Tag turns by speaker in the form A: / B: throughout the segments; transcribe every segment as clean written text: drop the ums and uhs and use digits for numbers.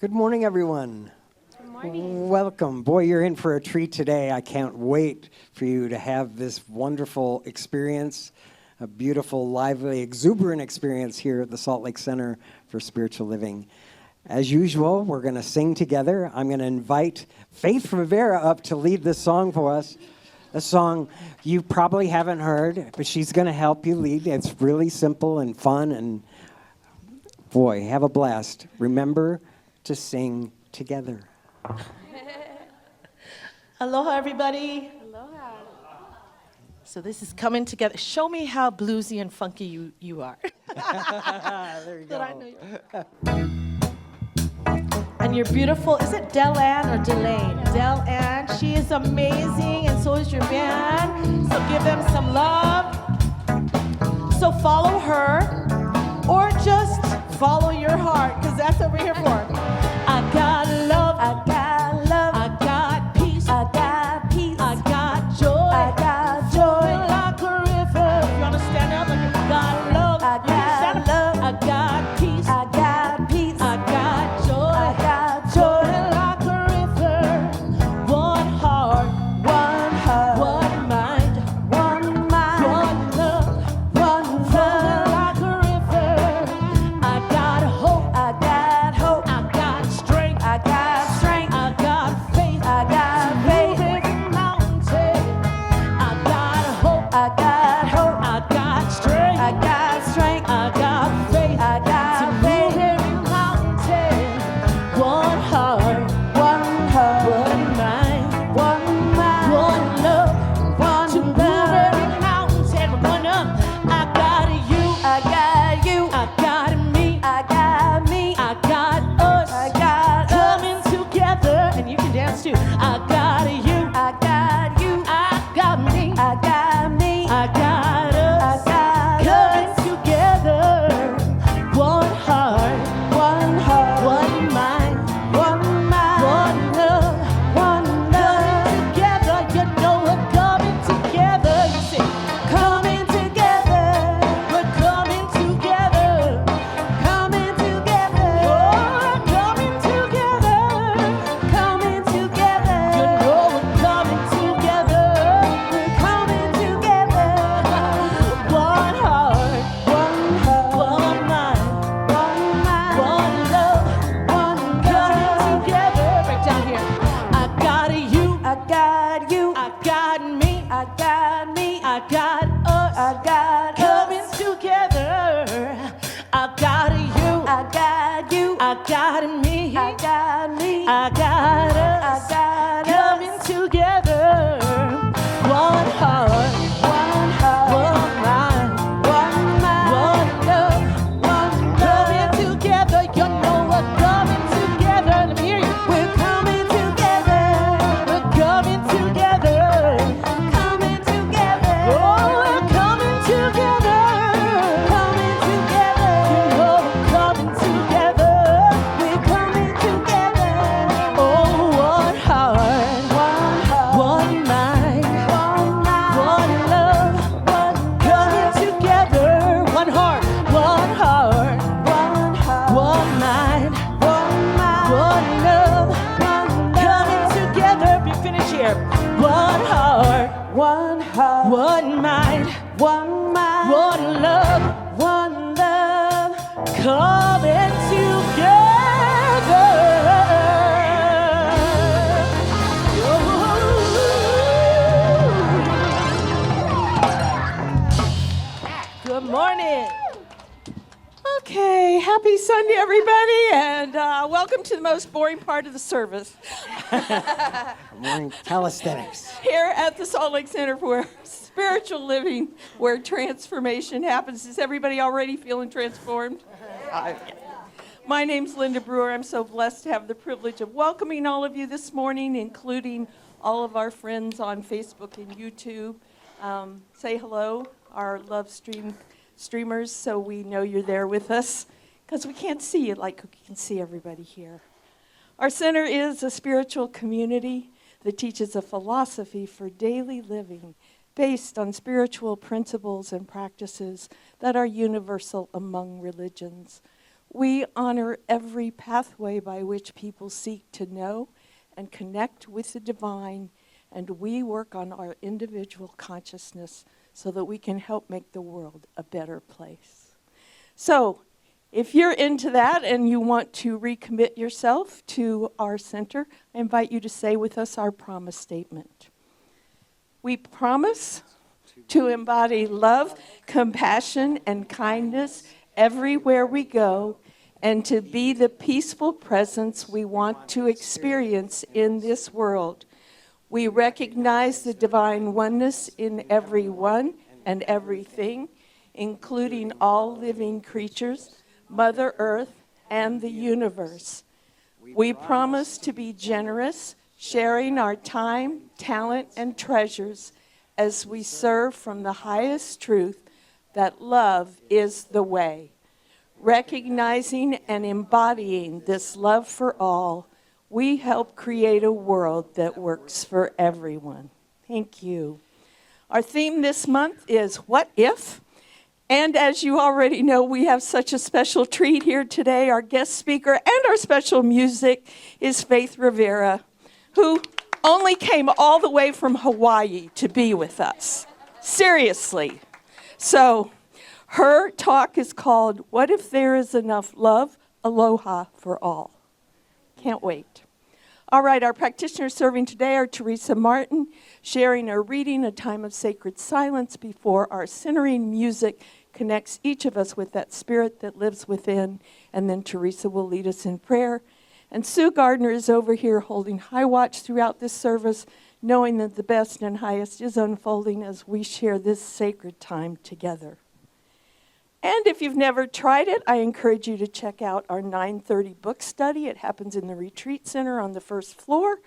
A: Good morning, everyone.
B: Good morning.
A: Welcome. Boy, you're in for a treat today. I can't wait for you to have this wonderful experience, a beautiful, lively, exuberant experience here at the Salt Lake Center for Spiritual Living. As usual, we're going to sing together. I'm going to invite Faith Rivera up to lead this song for us. A song you probably haven't heard, but she's going to help you lead. It's really simple and fun, and boy, have a blast. Remember to sing together.
C: Aloha, everybody.
B: Aloha.
C: So this is coming together. Show me how bluesy and funky you are.
A: There you
C: That I
A: go.
C: know you. And you're beautiful. Is it Delanne or Delane? Delanne. She is amazing, and so is your band. So give them some love. So follow her, or just follow your heart, because that's what we're here for. I got love. I got love. I got peace. I got peace. I got joy. I got joy. Like a river. If you want to stand up, I got love. I got love. I got peace. I got peace. I got joy. I got joy. Like a river. One heart. One heart. One mind. One mind. One love. One love. Like a river. I got hope. I got hope. I got strength. I got strength. I got faith. I got faith. Moving mountain. I got hope. I got hope. I got strength. I got strength. I got faith. I got faith. Moving mountain. One heart. One heart. One mind. One mind. One love. One to move every mountain. We're going up. I got you. I got you. I got me. I got me. I got us. I got coming together, and you can dance too. I got you. I got you. I got me. I got me. I got us. I got coming together. One heart. One heart. One mind. One mind. One love. One love. Together, you know we're coming together. You say, coming together. We're coming together. Coming together. Oh, coming together. Coming together. You know we're coming together. We're coming together. One heart. One heart. One mind. One mind. One love. One coming together. Right down here. I got you. I got you. I got me. I got me. I got us. I got coming together. I got you. I got you. I got me. I got me. I got us. I got coming together. One heart. One heart. One mind. One mind. One love. One love. Coming together. You know we're coming together. Let me hear you. We're coming together. We're coming together. Coming together. Oh, we're coming together. Coming together. You know we're coming together. We're coming together. Oh, one heart. One heart. One mind. One mind. One love. One coming together. One heart. One heart. One heart. One mind. One mind. One love. One coming together. We finish here. One heart. One heart. One mind. One mind. One love. One love. Coming together. Good morning.
B: Okay, happy Sunday, everybody, and welcome to the most boring part of the service
A: Good morning, calisthenics.
B: here at the Salt Lake Center for Spiritual Living, where transformation happens. Is everybody already feeling transformed? My name's Linda Brewer. I'm so blessed to have the privilege of welcoming all of you this morning, including all of our friends on Facebook and YouTube. Say hello, our love streamers, so we know you're there with us, because we can't see you like we can see everybody here. Our center is a spiritual community that teaches a philosophy for daily living based on spiritual principles and practices that are universal among religions. We honor every pathway by which people seek to know and connect with the divine, and we work on our individual consciousness so that we can help make the world a better place. So, if you're into that and you want to recommit yourself to our center, I invite you to say with us our promise statement. We promise to embody love, compassion, and kindness everywhere we go, and to be the peaceful presence we want to experience in this world. We recognize the divine oneness in everyone and everything, including all living creatures, Mother Earth, and the universe. We promise to be generous, sharing our time, talent, and treasures as we serve from the highest truth that love is the way. Recognizing and embodying this love for all, we help create a world that works for everyone. Thank you. Our theme this month is What If? And as you already know, we have such a special treat here today. Our guest speaker and our special music is Faith Rivera, who only came all the way from Hawaii to be with us. Seriously. So her talk is called, What If There Is Enough Love, Aloha for All. Can't wait. All right, our practitioners serving today are Teresa Martin, sharing a reading, a time of sacred silence before our centering music connects each of us with that spirit that lives within, and then Teresa will lead us in prayer. And Sue Gardner is over here holding high watch throughout this service, knowing that the best and highest is unfolding as we share this sacred time together. And if you've never tried it, I encourage you to check out our 9:30 book study. It happens in the retreat center on the first floor.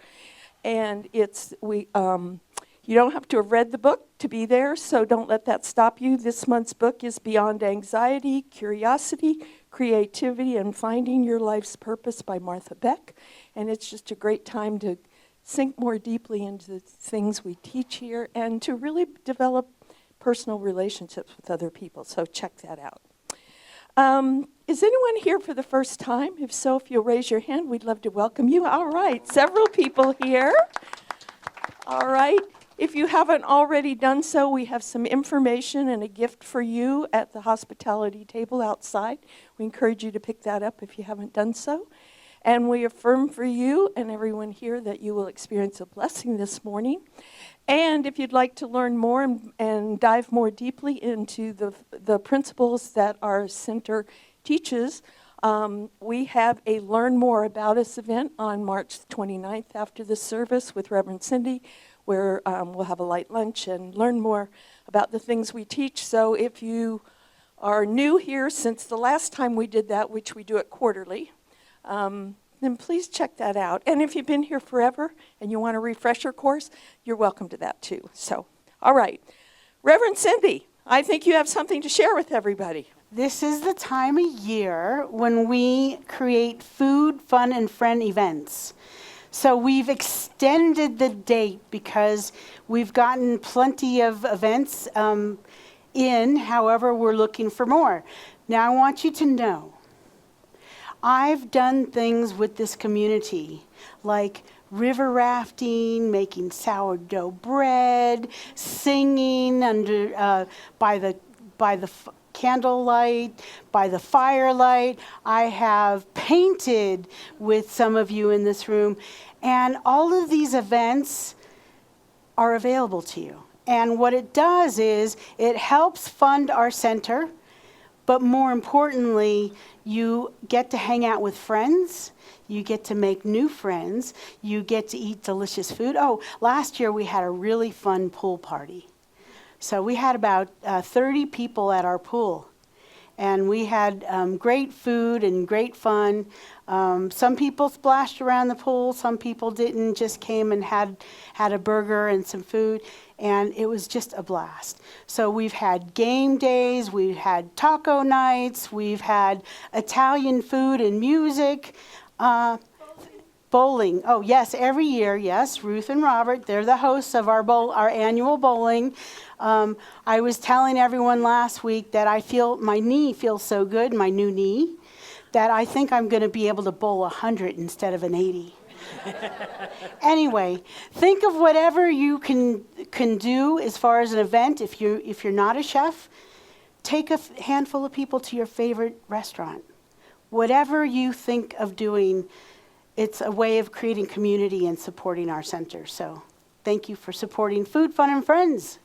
B: And you don't have to have read the book to be there, so don't let that stop you. This month's book is Beyond Anxiety, Curiosity, Creativity, and Finding Your Life's Purpose by Martha Beck. And it's just a great time to sink more deeply into the things we teach here and to really develop personal relationships with other people. So check that out. Is anyone here for the first time? If so, if you'll raise your hand, we'd love to welcome you. All right, several people here. All right. If you haven't already done so, we have some information and a gift for you at the hospitality table outside. We encourage you to pick that up if you haven't done so. And we affirm for you and everyone here that you will experience a blessing this morning. And if you'd like to learn more and dive more deeply into the principles that our center teaches, we have a Learn More About Us event on March 29th after the service with Reverend Cindy, where we'll have a light lunch and learn more about the things we teach. So if you are new here since the last time we did that, which we do it quarterly, then please check that out. And if you've been here forever and you want a refresher course, you're welcome to that too. So, all right. Reverend Cindy, I think you have something to share with everybody.
D: This is the time of year when we create food, fun, and friend events. So we've extended the date because we've gotten plenty of events in. However, we're looking for more. Now, I want you to know, I've done things with this community, like river rafting, making sourdough bread, singing under by the candlelight, by the firelight. I have painted with some of you in this room, and all of these events are available to you. And what it does is it helps fund our center, but more importantly, you get to hang out with friends, you get to make new friends, you get to eat delicious food. Oh, last year we had a really fun pool party. So we had about 30 people at our pool, and we had great food and great fun. Some people splashed around the pool, some people didn't, just came and had a burger and some food, and it was just a blast. So we've had game days, we've had taco nights, we've had Italian food and music. Bowling. Oh, yes, every year, yes. Ruth and Robert, they're the hosts of our annual bowling. I was telling everyone last week that my knee feels so good, my new knee, that I think I'm going to be able to bowl 100 instead of an 80. Anyway, think of whatever you can do as far as an event. If you're not a chef, take a handful of people to your favorite restaurant. Whatever you think of doing, it's a way of creating community and supporting our center. So thank you for supporting Food, Fun, and Friends.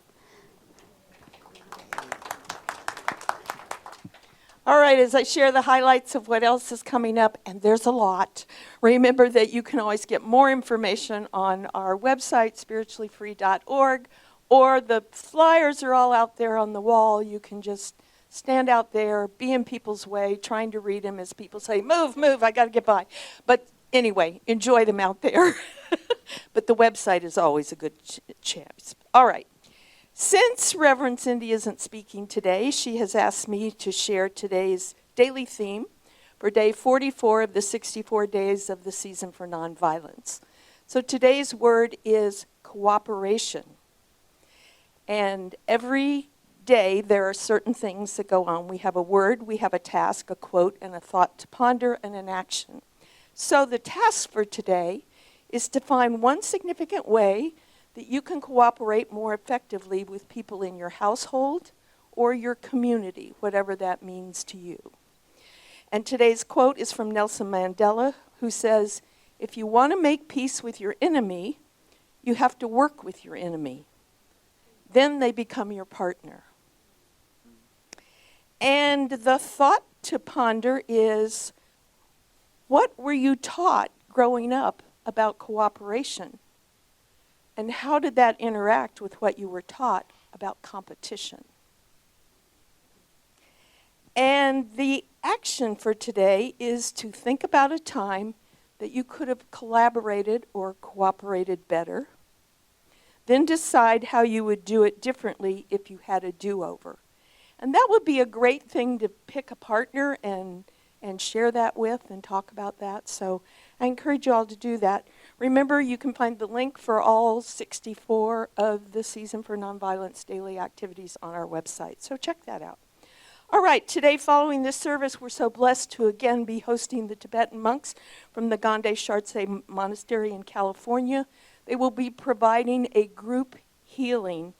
B: All right, as I share the highlights of what else is coming up, and there's a lot, remember that you can always get more information on our website, spirituallyfree.org, or the flyers are all out there on the wall. You can just stand out there, be in people's way, trying to read them as people say, move, move, I got to get by. But anyway, enjoy them out there. But the website is always a good chance. All right. Since Reverend Cindy isn't speaking today, she has asked me to share today's daily theme for day 44 of the 64 days of the season for nonviolence. So today's word is cooperation. And every day there are certain things that go on. We have a word, we have a task, a quote, and a thought to ponder, and an action. So the task for today is to find one significant way that you can cooperate more effectively with people in your household or your community, whatever that means to you. And today's quote is from Nelson Mandela, who says, "If you want to make peace with your enemy, you have to work with your enemy. Then they become your partner." And the thought to ponder is, what were you taught growing up about cooperation? And how did that interact with what you were taught about competition? And the action for today is to think about a time that you could have collaborated or cooperated better. Then decide how you would do it differently if you had a do-over. And that would be a great thing to pick a partner and share that with and talk about that. So I encourage you all to do that. Remember, you can find the link for all 64 of the Season for Nonviolence daily activities on our website. So check that out. All right, today following this service, we're so blessed to again be hosting the Tibetan monks from the Gande Shartse Monastery in California. They will be providing a group healing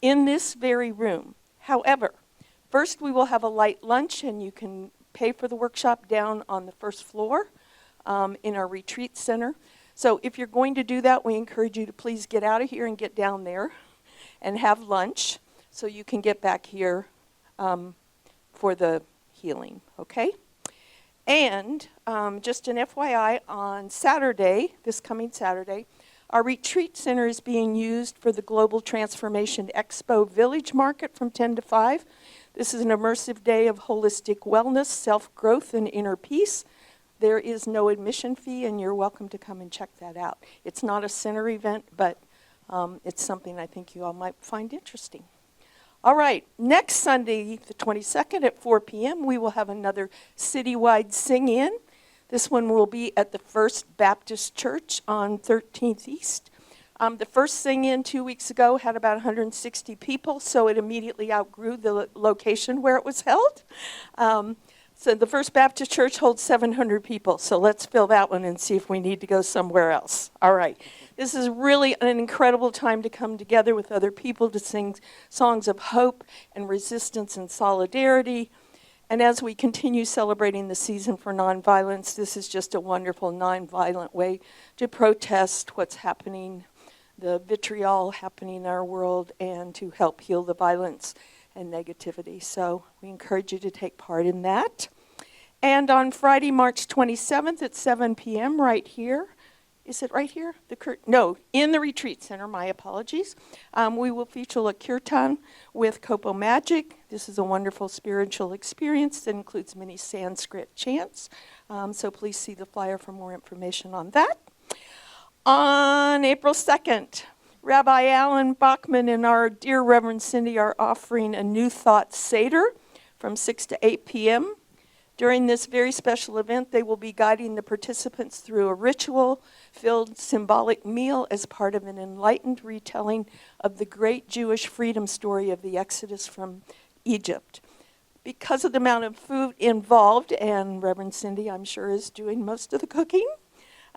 B: in this very room. However, first we will have a light lunch, and you can pay for the workshop down on the first floor in our retreat center. So if you're going to do that, we encourage you to please get out of here and get down there and have lunch so you can get back here for the healing, okay? And just an FYI, on Saturday, this coming Saturday, our retreat center is being used for the Global Transformation Expo Village Market from 10 to 5. This is an immersive day of holistic wellness, self-growth, and inner peace. There is no admission fee, and you're welcome to come and check that out. It's not a center event, but it's something I think you all might find interesting. All right, next Sunday, the 22nd at 4 p.m., we will have another citywide sing-in. This one will be at the First Baptist Church on 13th East. The first sing-in 2 weeks ago had about 160 people, so it immediately outgrew the location where it was held. So the First Baptist Church holds 700 people, so let's fill that one and see if we need to go somewhere else. All right. This is really an incredible time to come together with other people to sing songs of hope and resistance and solidarity. And as we continue celebrating the season for nonviolence, this is just a wonderful nonviolent way to protest what's happening, the vitriol happening in our world, and to help heal the violence and negativity. So we encourage you to take part in that. And on Friday, March 27th at 7 p.m. right here, is it right here? No, in the retreat center, my apologies. We will feature a kirtan with Kopo Magic. This is a wonderful spiritual experience that includes many Sanskrit chants. So please see the flyer for more information on that. On April 2nd, Rabbi Alan Bachman and our dear Reverend Cindy are offering a New Thought Seder from 6 to 8 p.m. During this very special event, they will be guiding the participants through a ritual-filled symbolic meal as part of an enlightened retelling of the great Jewish freedom story of the Exodus from Egypt. because of the amount of food involved, and Reverend Cindy, I'm sure, is doing most of the cooking.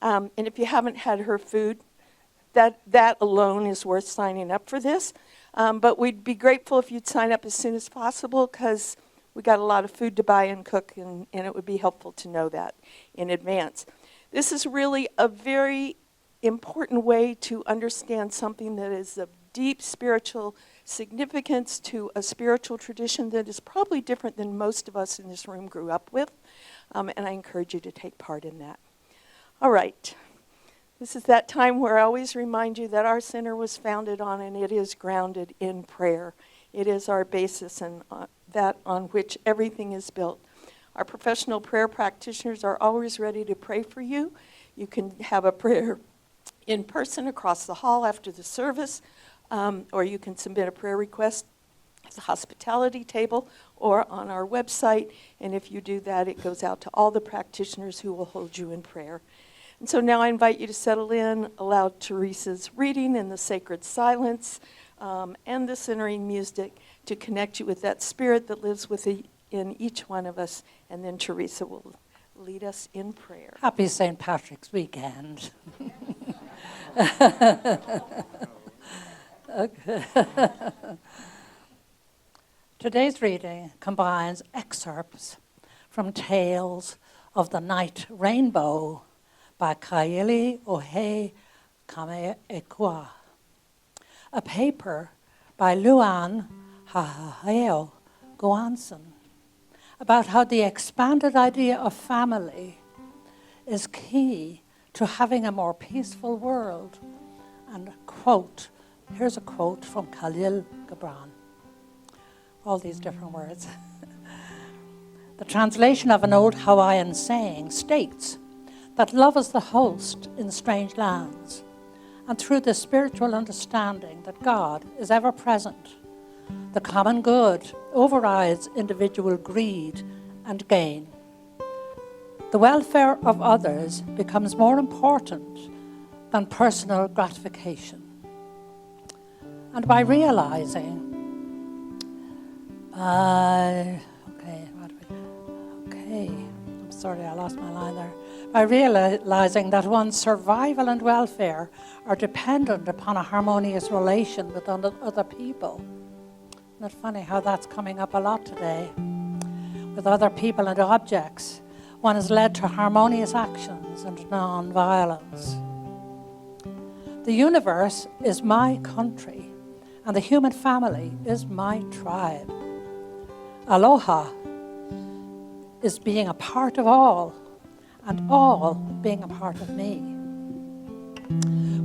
B: And if you haven't had her food, that alone is worth signing up for this. But we'd be grateful if you'd sign up as soon as possible, because we got a lot of food to buy and cook, and it would be helpful to know that in advance. This is really a very important way to understand something that is of deep spiritual significance to a spiritual tradition that is probably different than most of us in this room grew up with. And I encourage you to take part in that. All right. This is that time where I always remind you that our center was founded on, and it is grounded in prayer. It is our basis, and that on which everything is built. Our professional prayer practitioners are always ready to pray for you. You can have a prayer in person across the hall after the service, or you can submit a prayer request at the hospitality table or on our website. And if you do that, it goes out to all the practitioners who will hold you in prayer. And so now I invite you to settle in, allow Teresa's reading in the sacred silence and the centering music to connect you with that spirit that lives within each one of us. And then Teresa will lead us in prayer.
E: Happy St. Patrick's weekend. Today's reading combines excerpts from Tales of the Night Rainbow by Kaili Ohe Kame'ekua, a paper by Luan Haheo Goanson about how the expanded idea of family is key to having a more peaceful world. And here's a quote from Khalil Gibran. All these different words. The translation of an old Hawaiian saying states that love is the host in strange lands, and through the spiritual understanding that God is ever present, the common good overrides individual greed and gain. The welfare of others becomes more important than personal gratification. And by realizing, I'm sorry, I lost my line there. By realizing that one's survival and welfare are dependent upon a harmonious relation with other people. Isn't it funny how that's coming up a lot today? With other people and objects, one is led to harmonious actions and non-violence. The universe is my country, and the human family is my tribe. Aloha is being a part of all, and all being a part of me.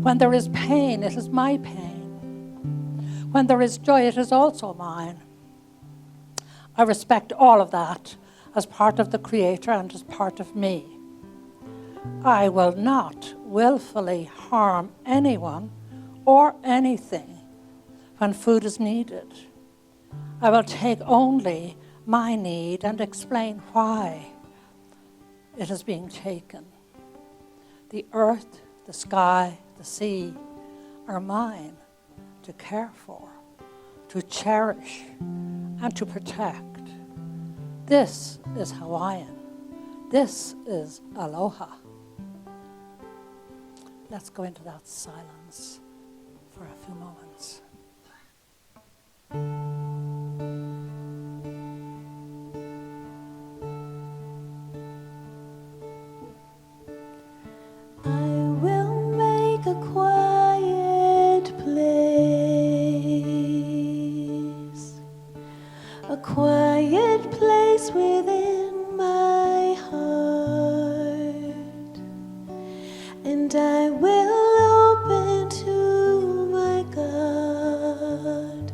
E: When there is pain, it is my pain. When there is joy, it is also mine. I respect all of that as part of the Creator and as part of me. I will not willfully harm anyone or anything when food is needed. I will take only my need and explain why it is being taken. The earth, the sky, the sea are mine to care for, to cherish, and to protect. This is Hawaiian. This is Aloha. Let's go into that silence for a few moments.
F: Quiet place within my heart, and I will open to my God,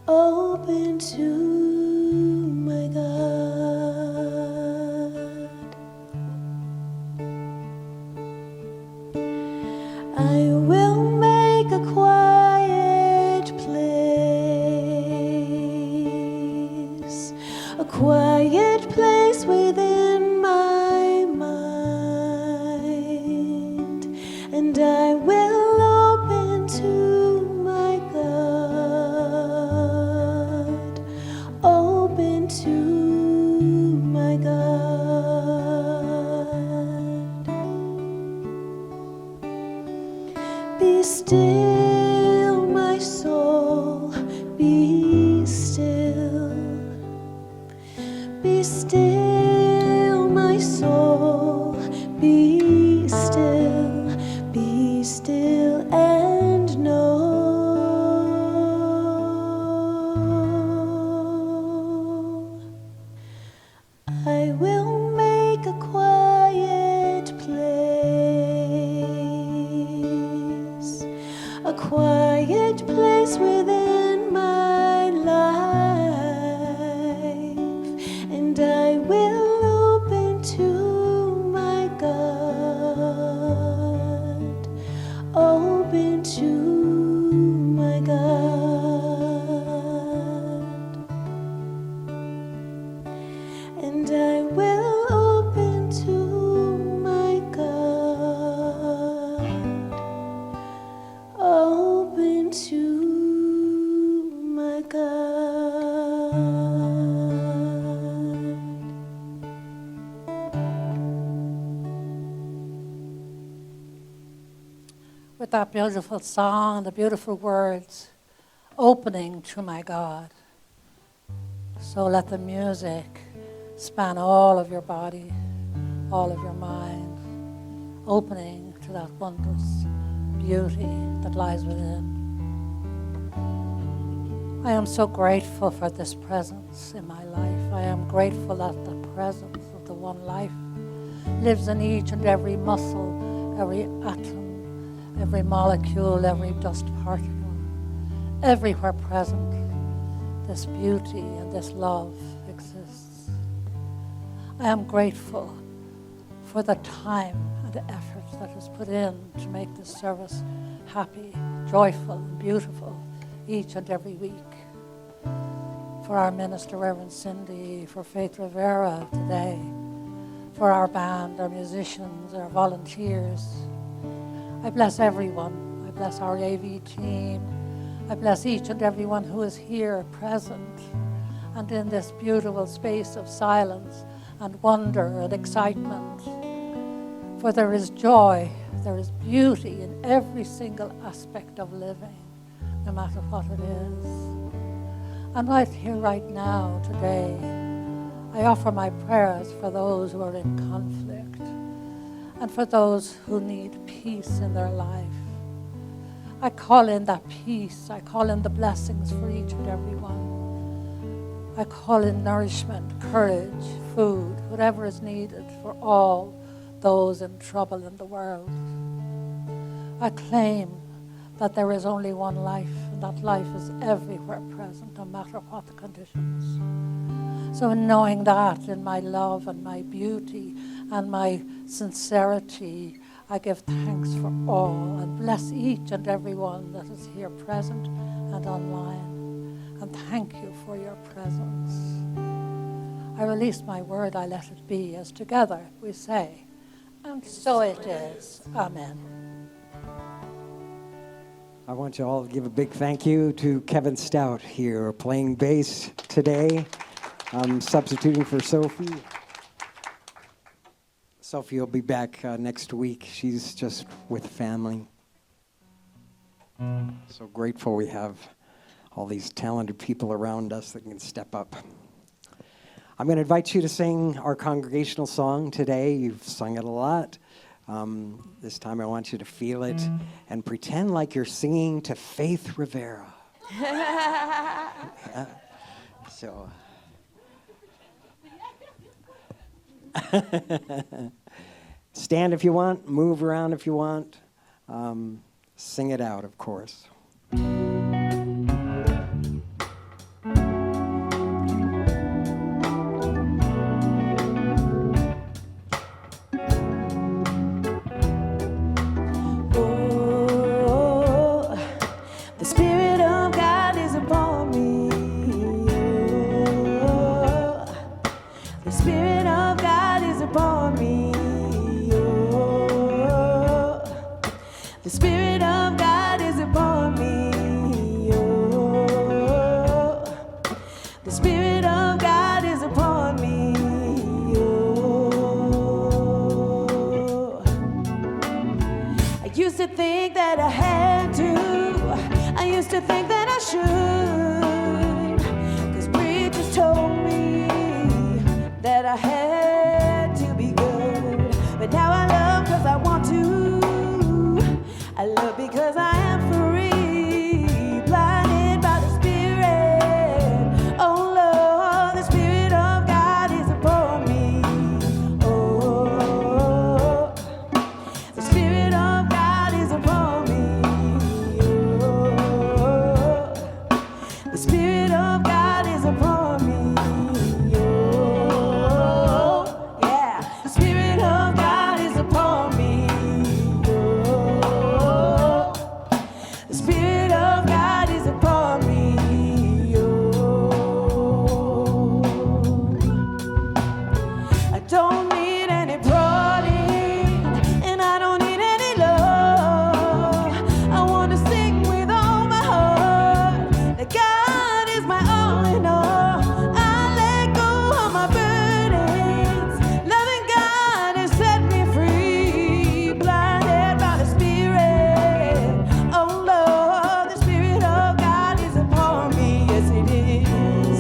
F: open to my God. I will make a quiet place, a quiet place within my mind, and I will open to my God, still, my soul, be still. Be still, my soul, be still and know I will make a quiet place within my life, and I will open to my God, open to my God, and I will open to my God, open to my God.
E: With that beautiful song, the beautiful words, opening to my God. So let the music span all of your body, all of your mind, opening to that wondrous beauty that lies within. I am so grateful for this presence in my life. I am grateful that the presence of the one life lives in each and every muscle, every atom, every molecule, every dust particle, everywhere present. This beauty and this love exists. I am grateful for the time and the effort that is put in to make this service happy, joyful, and beautiful each and every week. For our minister, Reverend Cindy, for Faith Rivera today, for our band, our musicians, our volunteers. I bless everyone. I bless our AV team. I bless each and everyone who is here present and in this beautiful space of silence and wonder and excitement. For there is joy, there is beauty in every single aspect of living, no matter what it is. And right here, right now, today, I offer my prayers for those who are in conflict and for those who need peace in their life. I call in that peace. I call in the blessings for each and every one. I call in nourishment, courage, food, whatever is needed for all those in trouble in the world. I claim that there is only one life, and that life is everywhere present, no matter what the conditions. So in knowing that, in my love and my beauty and my sincerity, I give thanks for all and bless each and every one that is here present and online. And thank you for your presence. I release my word, I let it be, as together we say, and so it is. Amen.
A: I want you all to give a big thank you to Kevin Stout here, playing bass today. I'm substituting for Sophie. Sophie will be back next week. She's just with family. So grateful we have all these talented people around us that can step up. I'm going to invite you to sing our congregational song today. You've sung it a lot. This time I want you to feel it and pretend like you're singing to Faith Rivera. Yeah. So... stand if you want, move around if you want, sing it out, of course.
F: Oh, the Spirit of God is upon me. Oh, the Spirit of God is upon me. Oh, the Spirit of God is upon me. Oh, the Spirit of God is upon me. Oh, I used to think that I had to. I used to think that I should, 'cause preachers told me that I had to be good. But now I love 'cause I want to. I love because I am free, blinded by the Spirit. Oh Lord, the Spirit of God is upon me. Oh, the Spirit of God is upon me. Oh, the Spirit of God is upon me. Oh, yeah, the Spirit of God is upon me. Oh, the Spirit of God is upon me. Oh, I don't need any prodding, and I don't need any love. I want to sing with all my heart that God is my all in all. I let go of my burdens. Loving God has set me free, blinded by the Spirit. Oh Lord, the Spirit of God is upon me. Yes, it is.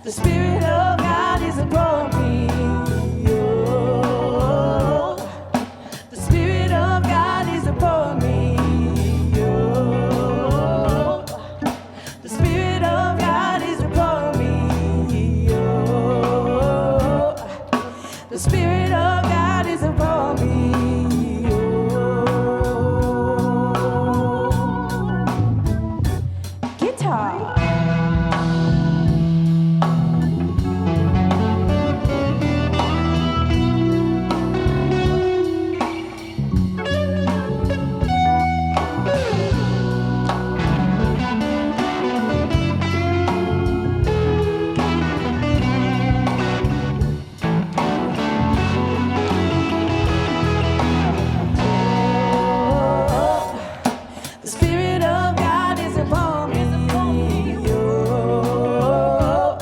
F: The Spirit of God is upon me. Oh, the Spirit of God is upon me. Oh, the Spirit of God is upon me. Oh, the Spirit of God is upon me. Oh, guitar. The Spirit of God is upon me. Oh,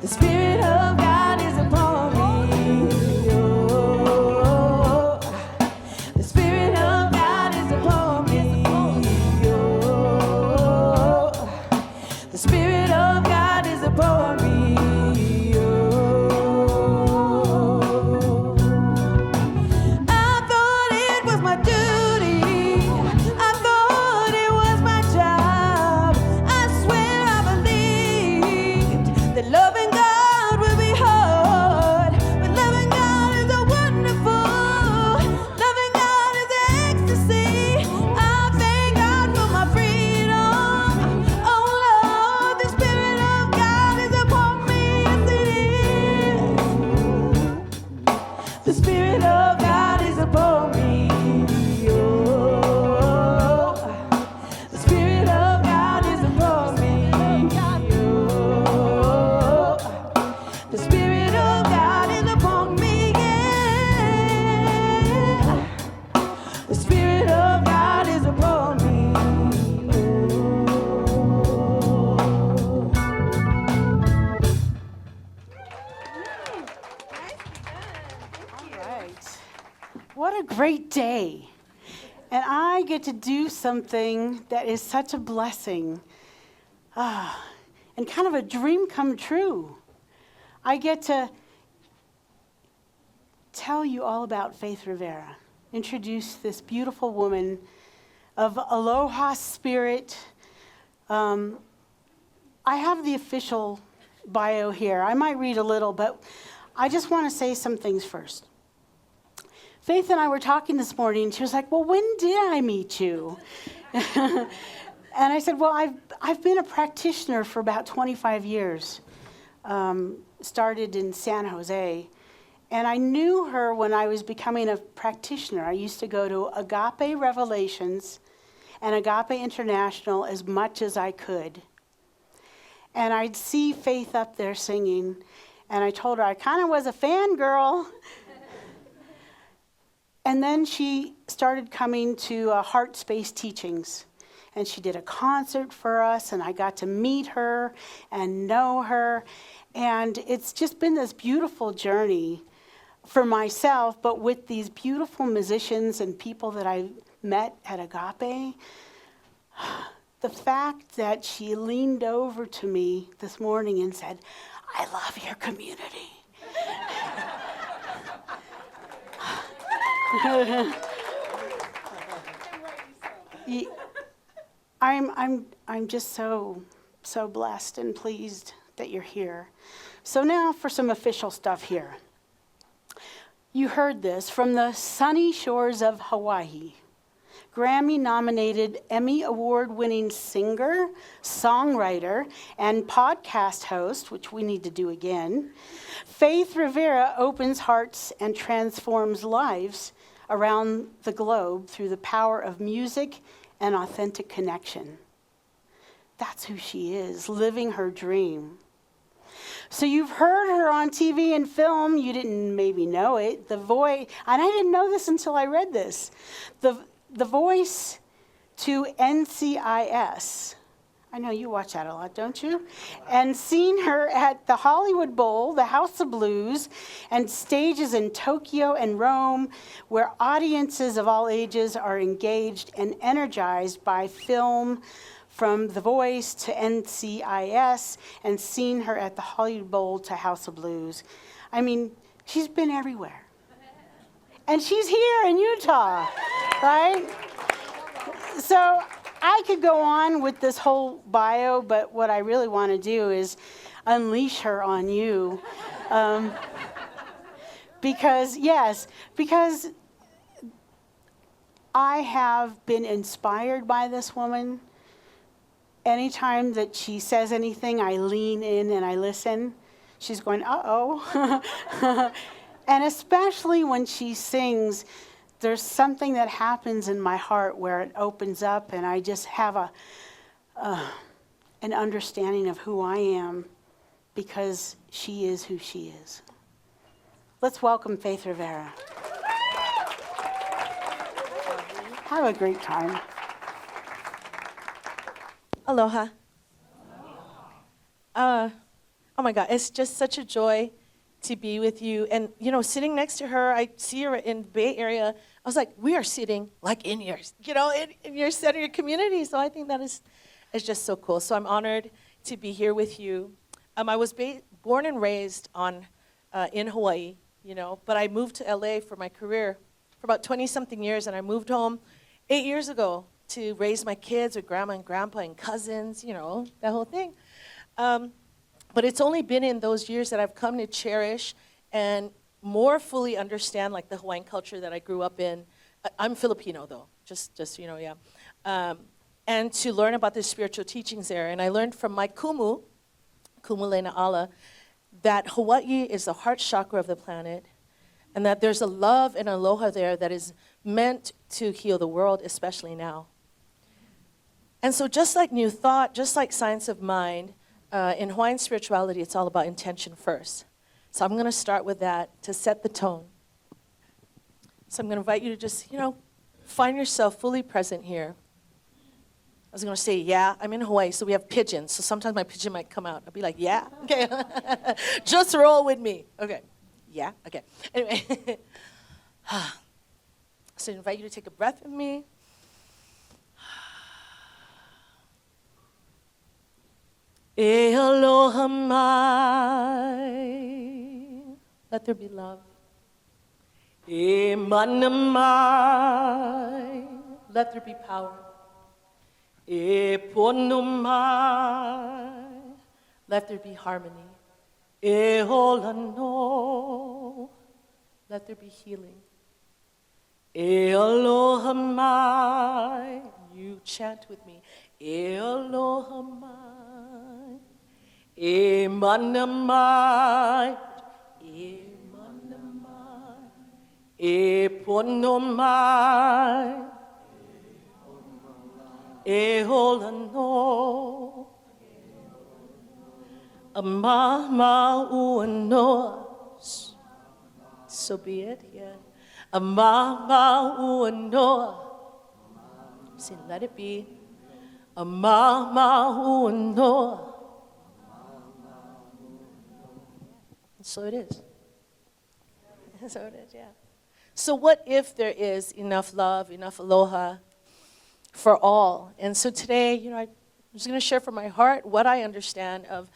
F: the Spirit of God is upon me. Oh, the Spirit of God is upon me. Oh, the Spirit of God is upon me. Oh, I thought it was my duty. I thought it was my job. I swear I believed that loving God would be hard. But loving God is a wonderful. Loving God is ecstasy. I thank God for my freedom. Oh Lord, the Spirit of God is upon me. Yes, it is. The Spirit of God is upon me. Oh, the Spirit of God is upon me. Oh, the Spirit of God is upon me. Yeah. The Spirit of God is upon me.
D: All right. What a great day. And I get to do something that is such a blessing. And kind of a dream come true. I get to tell you all about Faith Rivera. Introduce this beautiful woman of Aloha spirit. I have the official bio here. I might read a little, but I just want to say some things first. Faith and I were talking this morning, and she was like, well, when did I meet you? And I said, well, I've been a practitioner for about 25 years, started in San Jose. And I knew her when I was becoming a practitioner. I used to go to Agape Revelations and Agape International as much as I could. And I'd see Faith up there singing, and I told her I kind of was a fangirl. And then she started coming to Heart Space Teachings. And she did a concert for us, and I got to meet her and know her. And it's just been this beautiful journey for myself, but with these beautiful musicians and people that I've met at Agape, the fact that she leaned over to me this morning and said, "I love your community." I'm just so blessed and pleased that you're here. So now for some official stuff here. You heard this from the sunny shores of Hawaii. Grammy-nominated, Emmy Award-winning singer, songwriter, and podcast host, which we need to do again, Faith Rivera opens hearts and transforms lives around the globe through the power of music and authentic connection. That's who she is, living her dream. So you've heard her on TV and film. You didn't maybe know it. The voice, and I didn't know this until I read this. The voice to NCIS. I know you watch that a lot, don't you? And seen her at the Hollywood Bowl, the House of Blues, and stages in Tokyo and Rome, where audiences of all ages are engaged and energized by film, from The Voice to NCIS, and seen her at the Hollywood Bowl to House of Blues. I mean, she's been everywhere. And she's here in Utah, right? So I could go on with this whole bio, but what I really want to do is unleash her on you. Because I have been inspired by this woman. Anytime that she says anything, I lean in and I listen. She's going, uh-oh. And especially when she sings, there's something that happens in my heart where it opens up and I just have an understanding of who I am because she is who she is. Let's welcome Faith Rivera. Have a great time.
F: Aloha. Oh my God, it's just such a joy to be with you. And, you know, sitting next to her, I see her in the Bay Area. I was like, we are sitting like in yours, you know, in your center, your community. So I think that is just so cool. So I'm honored to be here with you. I was born and raised in Hawaii, you know, but I moved to LA for my career for about 20-something years, and I moved home 8 years ago to raise my kids with grandma and grandpa and cousins, you know, that whole thing. But it's only been in those years that I've come to cherish and more fully understand like the Hawaiian culture that I grew up in. I'm Filipino though, just you know, yeah. And to learn about the spiritual teachings there. And I learned from my kumu Lena Ala, that Hawaii is the heart chakra of the planet, and that there's a love and aloha there that is meant to heal the world, especially now. And so just like New Thought, just like Science of Mind, in Hawaiian spirituality, it's all about intention first. So I'm going to start with that to set the tone. So I'm going to invite you to just, you know, find yourself fully present here. I was going to say, yeah, I'm in Hawaii, so we have pigeons. So sometimes my pigeon might come out. I'll be like, yeah, okay. Just roll with me. Okay. Yeah, okay. Anyway. So I invite you to take a breath with me. E aloha mai, let there be love. E mana mai, let there be power. E pono mai, let there be harmony. E hola no, let there be healing. E aloha mai, you chant with me. E aloha mai. E mana mai, e mana mai, e pono mai, e hola no, a ma ua noa, so be it, yeah. A ma ua noa, say let it be. A ma ua noa. So it is. So it is, yeah.
C: So what if there is enough love, enough aloha for all? And so today, I'm just going to share from my heart what I understand of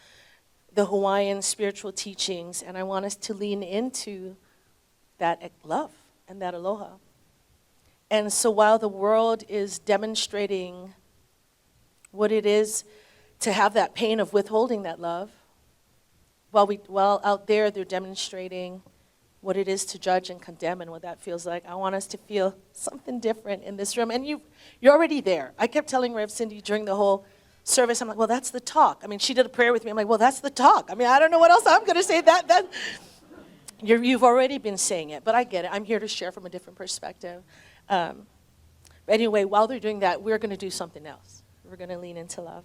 C: the Hawaiian spiritual teachings, and I want us to lean into that love and that aloha. And so while the world is demonstrating what it is to have that pain of withholding that love, while out there they're demonstrating what it is to judge and condemn and what that feels like, I want us to feel something different in this room. And you're already there. I kept telling Rev Cindy during the whole service, I'm like, well, that's the talk. I mean, she did a prayer with me. I'm like, well, that's the talk. I mean, I don't know what else I'm going to say. You've already been saying it, but I get it. I'm here to share from a different perspective. But anyway, while they're doing that, we're going to do something else. We're going to lean into love.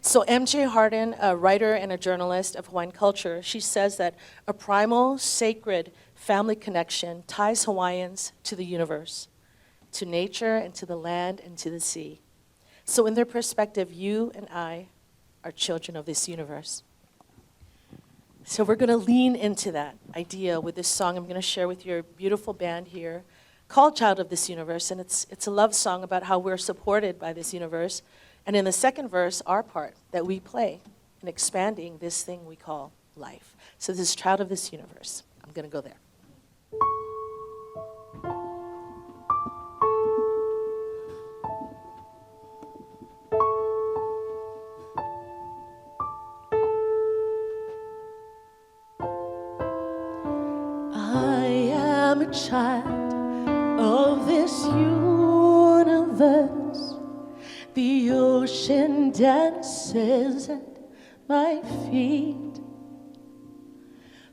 C: So M.J. Harden, a writer and a journalist of Hawaiian culture, she says that a primal, sacred family connection ties Hawaiians to the universe, to nature and to the land and to the sea. So in their perspective, you and I are children of this universe. So we're going to lean into that idea with this song I'm going to share with your beautiful band here called Child of This Universe. And it's a love song about how we're supported by this universe. And in the second verse, our part that we play in expanding this thing we call life. So this is Child of This Universe. I'm going to go there. I am a child of this universe. The ocean dances at my feet.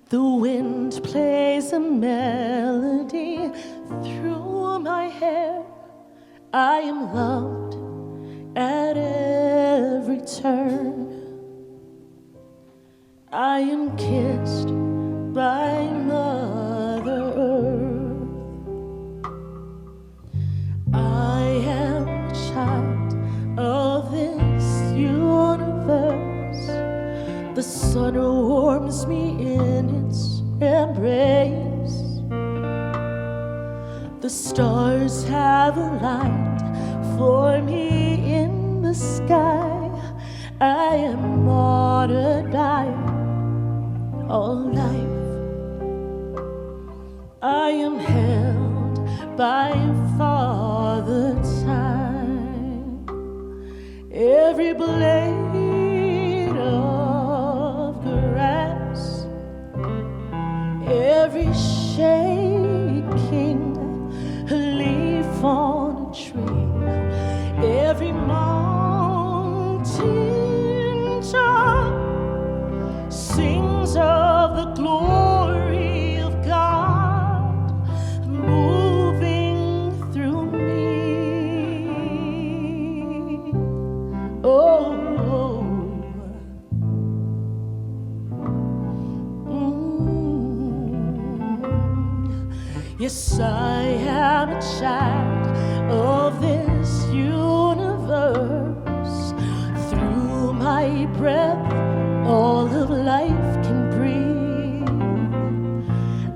C: The wind plays a melody through my hair. I am loved at every turn. I am kissed by Mother Earth. I am a child of this universe. The sun warms me in its embrace. The stars have a light for me in the sky. I am honored by all life. I am held by Father Time. Every blade of grass, every shaking leaf on a tree, every mountain top sings of the glory of God moving through me. Oh, yes, I am a child of this universe. Through my breath, all of life can breathe.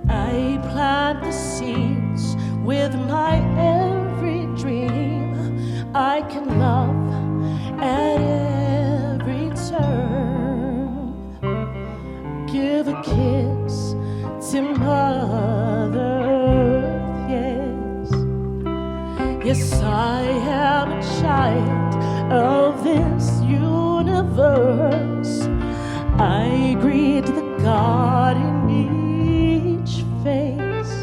C: I plant the seeds with my every dream. I can love at every turn. Give a kiss to Mother Earth, yes. Yes, I am a child of this universe. I greet the God in each face.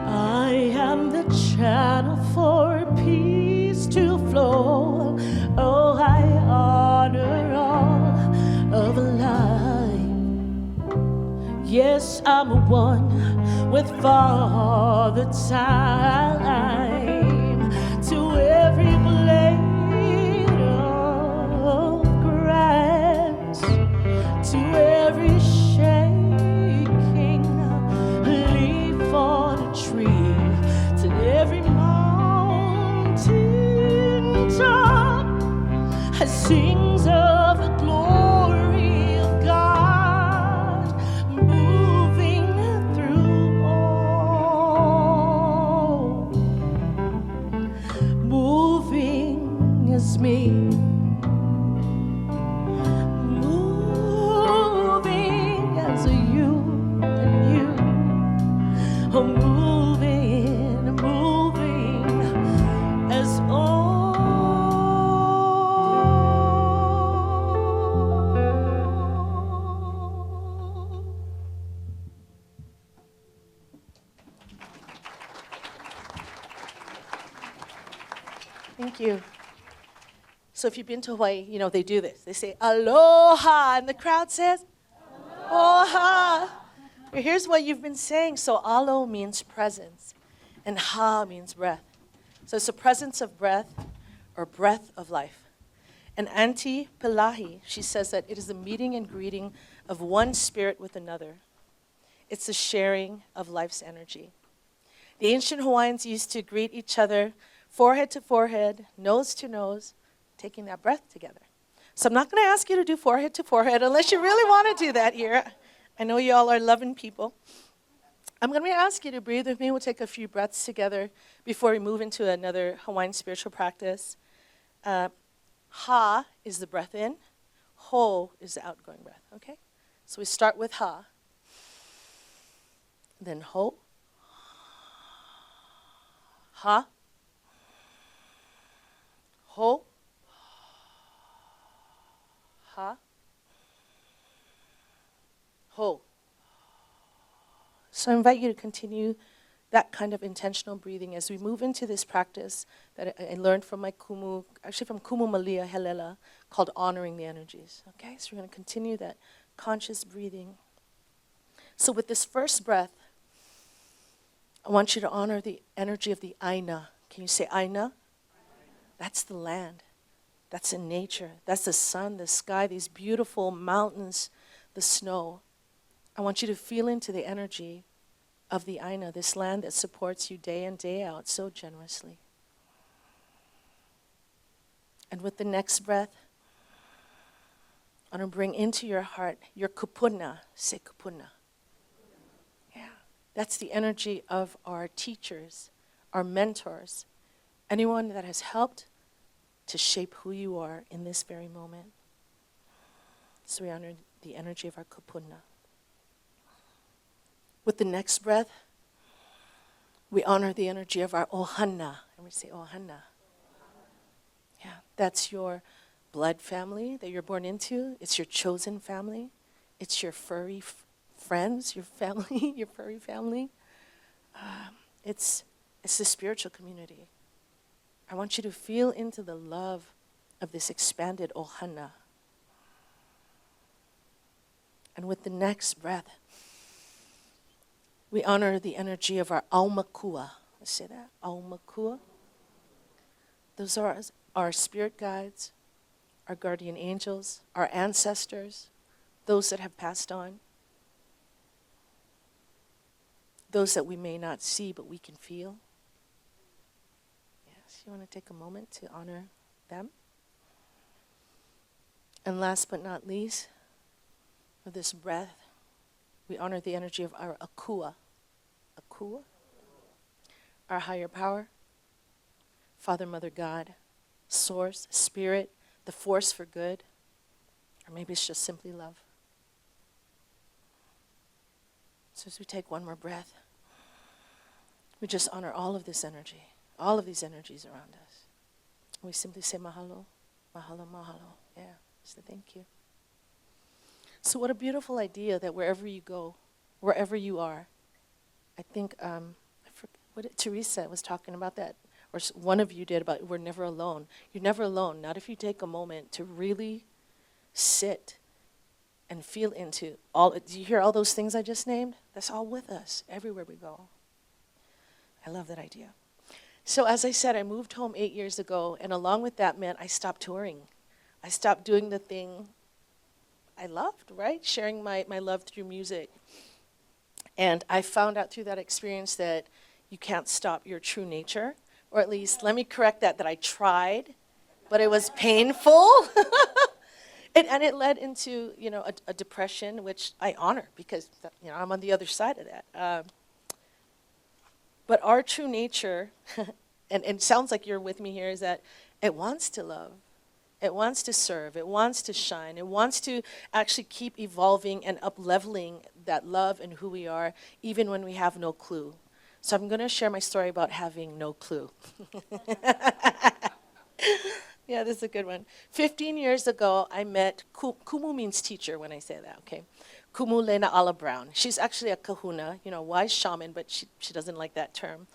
C: I am the channel for peace to flow. Oh, I honor all of life. Yes, I'm one with Father Time. To every blade of grass, to every shaking leaf on a tree, to every mountain top, sings of the glory of God moving through all.
F: moving, moving as old. Thank you. So if you've been to Hawaii, you know they do this. They say aloha, and the crowd says aloha. Well, here's what you've been saying. So alo means presence, and ha means breath. So it's the presence of breath, or breath of life. And Auntie Pelahi, she says that it is the meeting and greeting of one spirit with another. It's the sharing of life's energy. The ancient Hawaiians used to greet each other forehead to forehead, nose to nose, taking that breath together. So I'm not going to ask you to do forehead to forehead unless you really want to do that here. I know you all are loving people. I'm going to ask you to breathe with me. We'll take a few breaths together before we move into another Hawaiian spiritual practice. Ha is the breath in. Ho is the outgoing breath, okay? So we start with ha. Then ho. Ha. Ho. Ha. Ho. So I invite you to continue that kind of intentional breathing as we move into this practice that I learned from my kumu, actually from Kumu Malia Helela, called honoring the energies. Okay, so we're going to continue that conscious breathing. So with this first breath, I want you to honor the energy of the Aina. Can you say Aina? That's the land. That's in nature. That's the sun, the sky, these beautiful mountains, the snow. I want you to feel into the energy of the Aina, this land that supports you day in, day out so generously. And with the next breath, I'm going to bring into your heart your kupuna. Say kupuna. Yeah, that's the energy of our teachers, our mentors, anyone that has helped to shape who you are in this very moment. So we honor the energy of our kupuna. With the next breath, we honor the energy of our ohana. And we say ohana. Yeah, that's your blood family that you're born into. It's your chosen family. It's your furry friends, your family, your furry family. It's the spiritual community. I want you to feel into the love of this expanded ohana. And with the next breath, we honor the energy of our aumakua. Let's say that, aumakua. Those are our spirit guides, our guardian angels, our ancestors, those that have passed on, those that we may not see but we can feel. Yes, you want to take a moment to honor them. And last but not least, with this breath, we honor the energy of our akua. Akua, our higher power, Father, Mother, God, Source, Spirit, the force for good, or maybe it's just simply love. So as we take one more breath, we just honor all of this energy, all of these energies around us. We simply say mahalo, mahalo, mahalo. Yeah, so thank you. So what a beautiful idea that wherever you go, wherever you are, I think, I forget, Teresa was talking about that, or one of you did, about we're never alone. You're never alone, not if you take a moment to really sit and feel into all. Do you hear all those things I just named? That's all with us, everywhere we go. I love that idea. So as I said, I moved home 8 years ago, and along with that meant I stopped touring. I stopped doing the thing I loved, right? Sharing my love through music. And I found out through that experience that you can't stop your true nature, or at least, let me correct that I tried, but it was painful. And it led into, a depression, which I honor because, I'm on the other side of that. But our true nature, and it sounds like you're with me here, is that it wants to love. It wants to serve. It wants to shine. It wants to actually keep evolving and up-leveling that love and who we are, even when we have no clue.
G: So I'm going to share my story about having no clue. Yeah, this is a good one. 15 years ago, I met, Kumu means teacher when I say that, okay? Kumu Lena Ala Brown. She's actually a kahuna, wise shaman, but she doesn't like that term.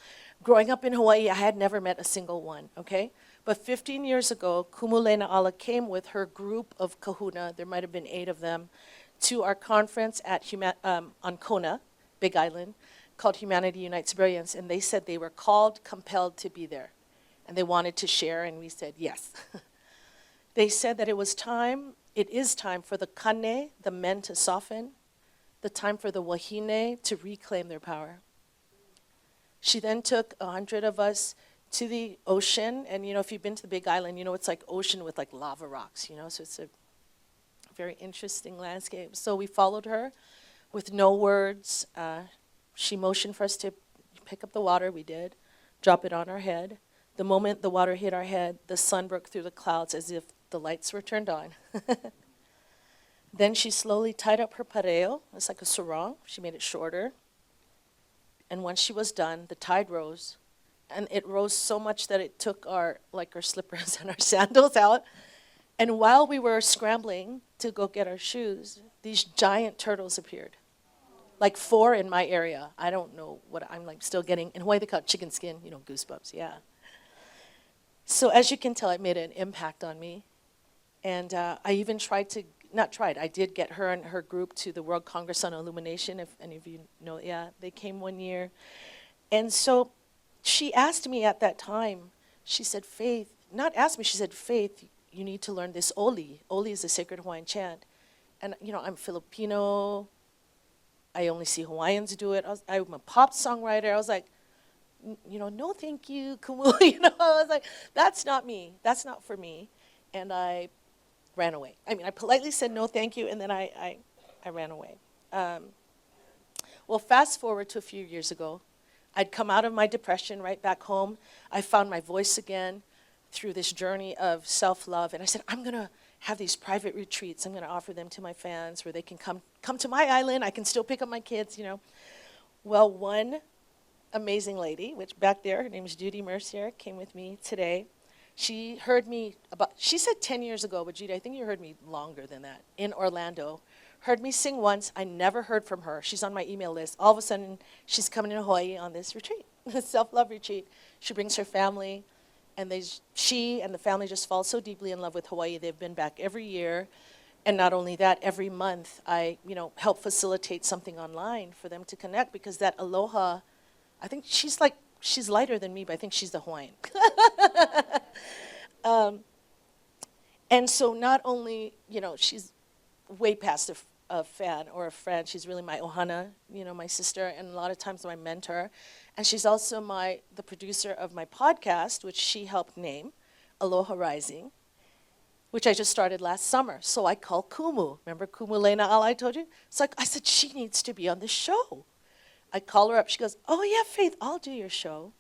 G: Growing up in Hawaii, I had never met a single one, okay? But 15 years ago, Kumu Lena Ala came with her group of kahuna, there might have been 8 of them, to our conference at on Kona, Big Island, called Humanity Unites Brilliance, and they said they were called, compelled to be there. And they wanted to share, and we said yes. They said that it is time for the kane, the men, to soften, the time for the wahine to reclaim their power. She then took 100 of us to the ocean, and if you've been to the Big Island, it's like ocean with like lava rocks, so it's a very interesting landscape. So we followed her with no words. She motioned for us to pick up the water, we did, drop it on our head. The moment the water hit our head, the sun broke through the clouds as if the lights were turned on. Then she slowly tied up her pareo. It's like a sarong. She made it shorter. And once she was done, the tide rose. And it rose so much that it took our slippers and our sandals out. And while we were scrambling to go get our shoes, these giant turtles appeared. Like 4 in my area. I don't know what I'm still getting. In Hawaii, they call it chicken skin, goosebumps, yeah. So as you can tell, it made an impact on me. And I even I did get her and her group to the World Congress on Illumination, if any of you know, yeah, they came one year. And so she asked me at that time, she said, Faith, not asked me, she said, Faith, you need to learn this oli. Oli is a sacred Hawaiian chant. And, I'm Filipino, I only see Hawaiians do it. I'm a pop songwriter. I was like, no thank you, Kumu. I was like, that's not me. That's not for me. And I ran away. I politely said no thank you, and then I ran away. Well, fast forward to a few years ago. I'd come out of my depression right back home. I found my voice again through this journey of self-love, and I said, I'm going to have these private retreats. I'm going to offer them to my fans where they can come to my island. I can still pick up my kids, Well, one amazing lady, which back there, her name is Judy Mercier, came with me today. She heard me she said 10 years ago, but Judy, I think you heard me longer than that, in Orlando. Heard me sing once. I never heard from her. She's on my email list. All of a sudden, she's coming to Hawaii on this retreat, this self-love retreat. She brings her family, and she and the family just fall so deeply in love with Hawaii. They've been back every year. And not only that, every month I help facilitate something online for them to connect, because that Aloha, I think she's lighter than me, but I think she's the Hawaiian. And so not only, she's way past a fan or a friend, she's really my ohana, my sister, and a lot of times my mentor. And she's also the producer of my podcast, which she helped name, Aloha Rising, which I just started last summer. So I call Kumu. Remember Kumu Lena Ala I told you? So I said, she needs to be on the show. I call her up. She goes, oh, yeah, Faith, I'll do your show.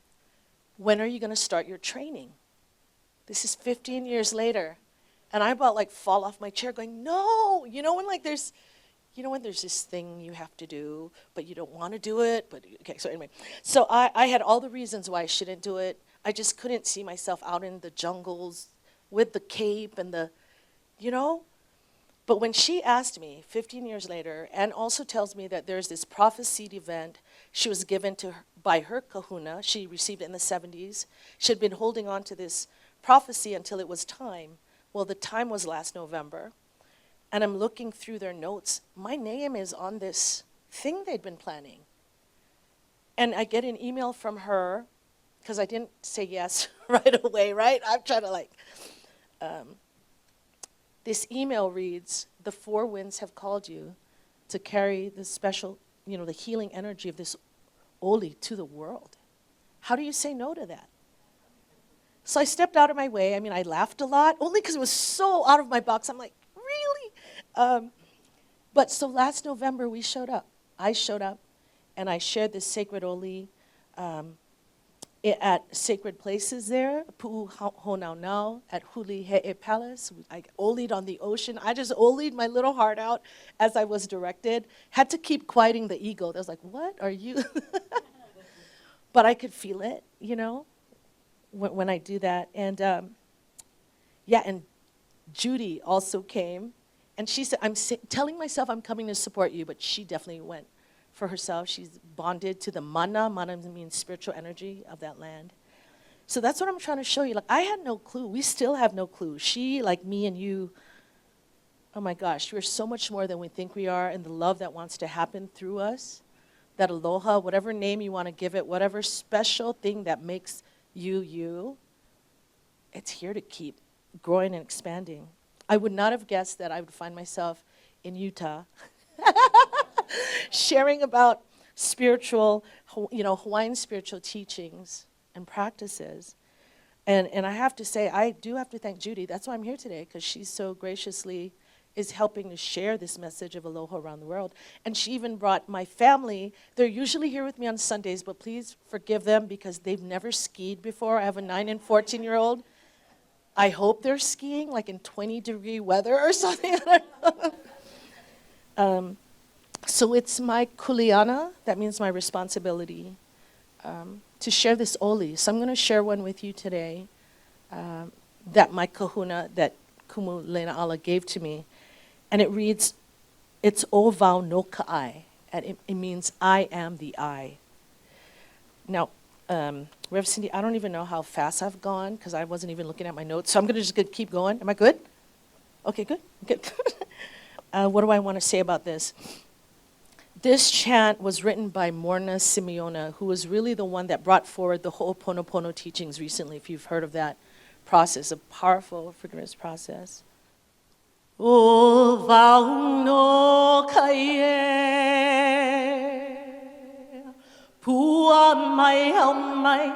G: When are you going to start your training? This is 15 years later. And I about fall off my chair going, no. When there's this thing you have to do, but you don't want to do it. But okay, so anyway. So I had all the reasons why I shouldn't do it. I just couldn't see myself out in the jungles with the cape and But when she asked me 15 years later, and also tells me that there's this prophesied event she was given to her by her kahuna, she received it in the 70s. She had been holding on to this prophecy until it was time. Well, the time was last November. And I'm looking through their notes. My name is on this thing they'd been planning. And I get an email from her, because I didn't say yes right away, right? I'm trying to this email reads, the 4 winds have called you to carry the special, the healing energy of this oli to the world. How do you say no to that? So I stepped out of my way. I laughed a lot, only because it was so out of my box. I'm like, really? But so last November, we showed up. I showed up, and I shared this sacred oli at sacred places there, Pu'u Honaunau, at Huli He'e Palace. I olied on the ocean. I just olied my little heart out as I was directed. Had to keep quieting the ego. I was like, what are you? but I could feel it, when I do that. And and Judy also came, and she said, I'm telling myself I'm coming to support you, but she definitely went for herself. She's bonded to the mana. Mana means spiritual energy of that land. So that's what I'm trying to show you. Like, I had no clue. We still have no clue. She, like me and you, oh my gosh, we're so much more than we think we are, and the love that wants to happen through us, that aloha, whatever name you want to give it, whatever special thing that makes you, you, it's here to keep growing and expanding. I would not have guessed that I would find myself in Utah sharing about spiritual, Hawaiian spiritual teachings and practices. And I have to say, I do have to thank Judy. That's why I'm here today, because she so graciously is helping to share this message of aloha around the world. And she even brought my family. They're usually here with me on Sundays, but please forgive them because they've never skied before. I have a 9 and 14-year-old. I hope they're skiing like in 20-degree weather or something. So it's my kuleana, that means my responsibility, to share this oli. So I'm going to share one with you today that my kahuna, that Kumu Lenaala gave to me. And it reads, it's o vau no ka'ai, and it means I am the I. Now, Rev Cindy, I don't even know how fast I've gone because I wasn't even looking at my notes. So I'm going to just keep going. Am I good? Okay, good. What do I want to say about this? This chant was written by Morna Simeona, who was really the one that brought forward the Ho'oponopono teachings recently, if you've heard of that process, a powerful forgiveness process. O vau no kaie, pua mai au mai,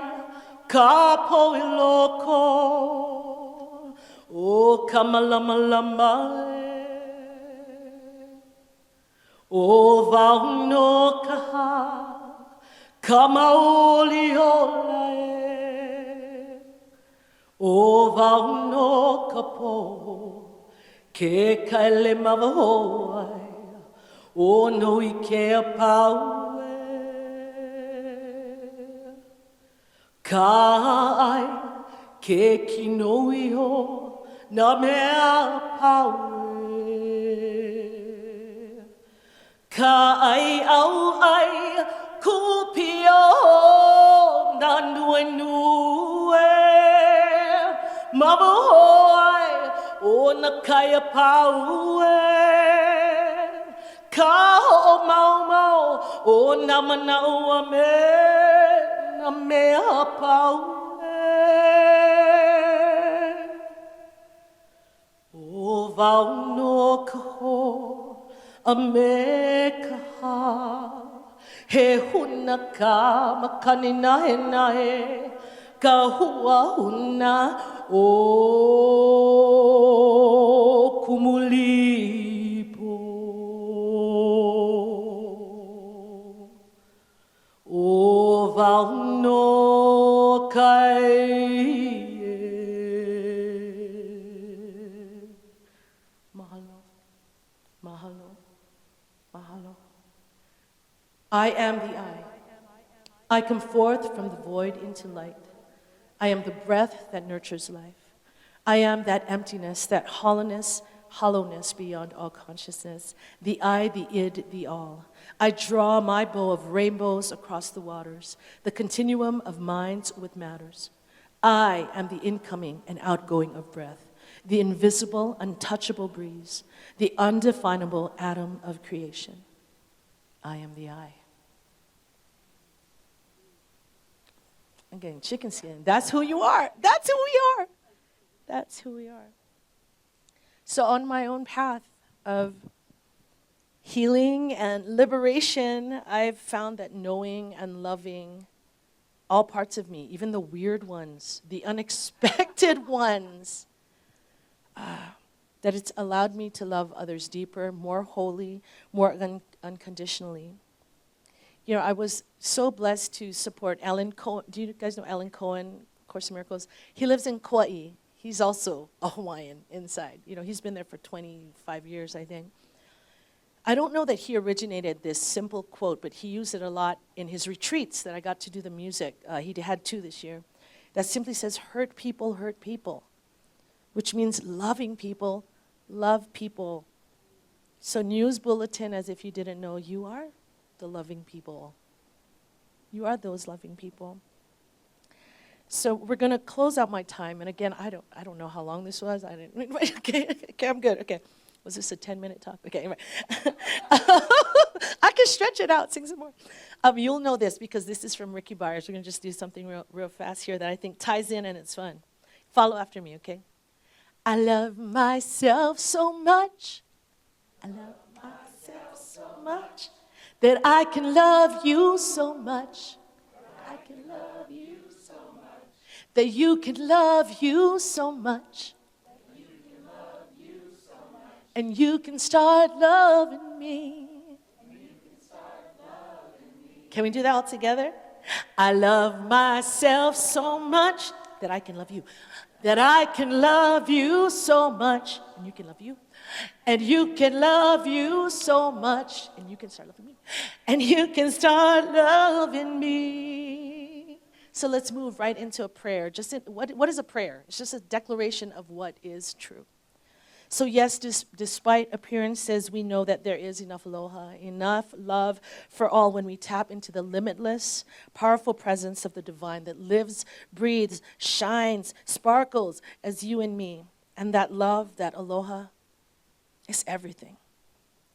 G: ka po i loko, o kamalama o vau no kaha, ka maoli ola o vau no kapo, ke kaile mawaho ai, o no I ke apau ka ai, ke kino iho, na mea pau ka ai au ai, kupio na nue nue, mawaho ai, o na kaya pau ka ho mau mau, o na manau a me, na mea pau o vau no kaho, a me kaha, he huna ka makani nahe nahe, ka hua huna o kumulipo. O vau no kai. Mahalo, mahalo, mahalo. I am the I. I come forth from the void into light. I am the breath that nurtures life. I am that emptiness, that hollowness beyond all consciousness. The I, the id, the all. I draw my bow of rainbows across the waters, the continuum of minds with matters. I am the incoming and outgoing of breath, the invisible, untouchable breeze, the undefinable atom of creation. I am the I. I'm getting chicken skin. That's who you are. That's who we are. That's who we are. So on my own path of healing and liberation, I've found that knowing and loving all parts of me, even the weird ones, the unexpected ones, that it's allowed me to love others deeper, more wholly, more unconditionally. You know, I was so blessed to support Alan Cohen. Do you guys know Alan Cohen, Course in Miracles? He lives in Kauai. He's also a Hawaiian inside. You know, he's been there for 25 years, I think. I don't know that he originated this simple quote, but he used it a lot in his retreats that I got to do the music. He had 2 this year. That simply says, hurt people, which means loving people, love people. So news bulletin, as if you didn't know, you are the loving people. You are those loving people. So we're going to close out my time. And again, I don't know how long this was. Okay, I'm good. Okay. Was this a 10-minute talk? Okay, anyway. I can stretch it out, sing some more. You'll know this because this is from Ricky Byers. We're going to just do something real fast here that I think ties in and it's fun. Follow after me, okay? I love myself so much. I love myself so much that I can love you so much. I can love you so much. That you can love you so much. And you can start loving me. Can we do that all together? I love myself so much that I can love you. That I can love you so much, and you can love you. And you can love you so much, and you can start loving me. And you can start loving me. So let's move right into a prayer. What is a prayer? It's just a declaration of what is true. So yes, despite appearances, we know that there is enough aloha, enough love for all when we tap into the limitless, powerful presence of the divine that lives, breathes, shines, sparkles as you and me. And that love, that aloha, is everything.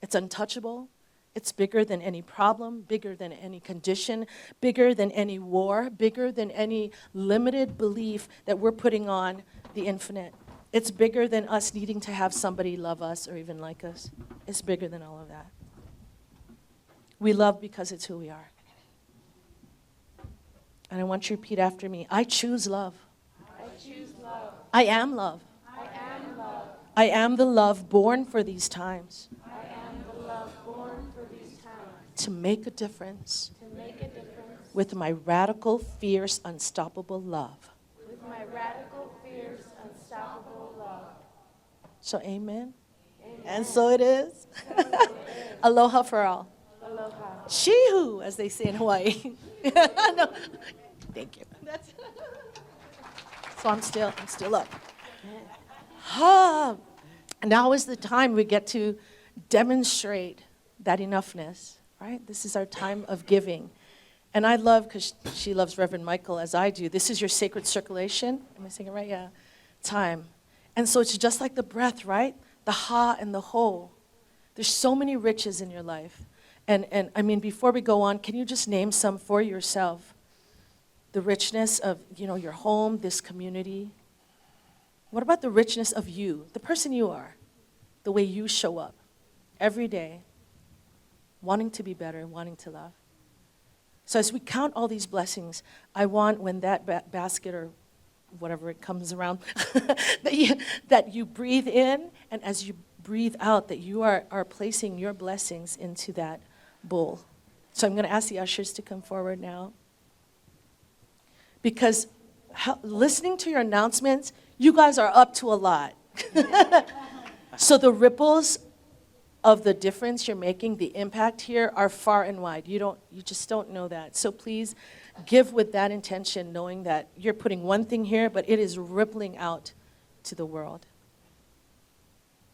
G: It's untouchable. It's bigger than any problem, bigger than any condition, bigger than any war, bigger than any limited belief that we're putting on the infinite. It's bigger than us needing to have somebody love us or even like us. It's bigger than all of that. We love because it's who we are. And I want you to repeat after me. I choose love.
C: I choose love.
G: I am love.
C: I am love.
G: I am the love born for these times.
C: I am the love born for these times.
G: To make a difference.
C: To make a difference.
G: With my radical, fierce, unstoppable love.
C: With my radical, fierce, unstoppable love.
G: So amen. And so it is. Aloha for all.
C: Aloha.
G: Shihu, as they say in Hawaii. No. Thank you. So I'm still up. Now is the time we get to demonstrate that enoughness, right? This is our time of giving. And I love, because she loves Reverend Michael as I do, this is your sacred circulation. Am I saying it right? Yeah. Time. And so it's just like the breath, right? The ha and the ho. There's so many riches in your life. And I mean, before we go on, can you just name some for yourself? The richness of, your home, this community. What about the richness of you, the person you are, the way you show up every day, wanting to be better, wanting to love? So as we count all these blessings, I want when that basket or whatever it comes around, that you breathe in, and as you breathe out, that you are placing your blessings into that bowl. So I'm going to ask the ushers to come forward now. Because listening to your announcements, you guys are up to a lot. So the ripples of the difference you're making, the impact here, are far and wide. You just don't know that. So please give with that intention, knowing that you're putting one thing here, but it is rippling out to the world.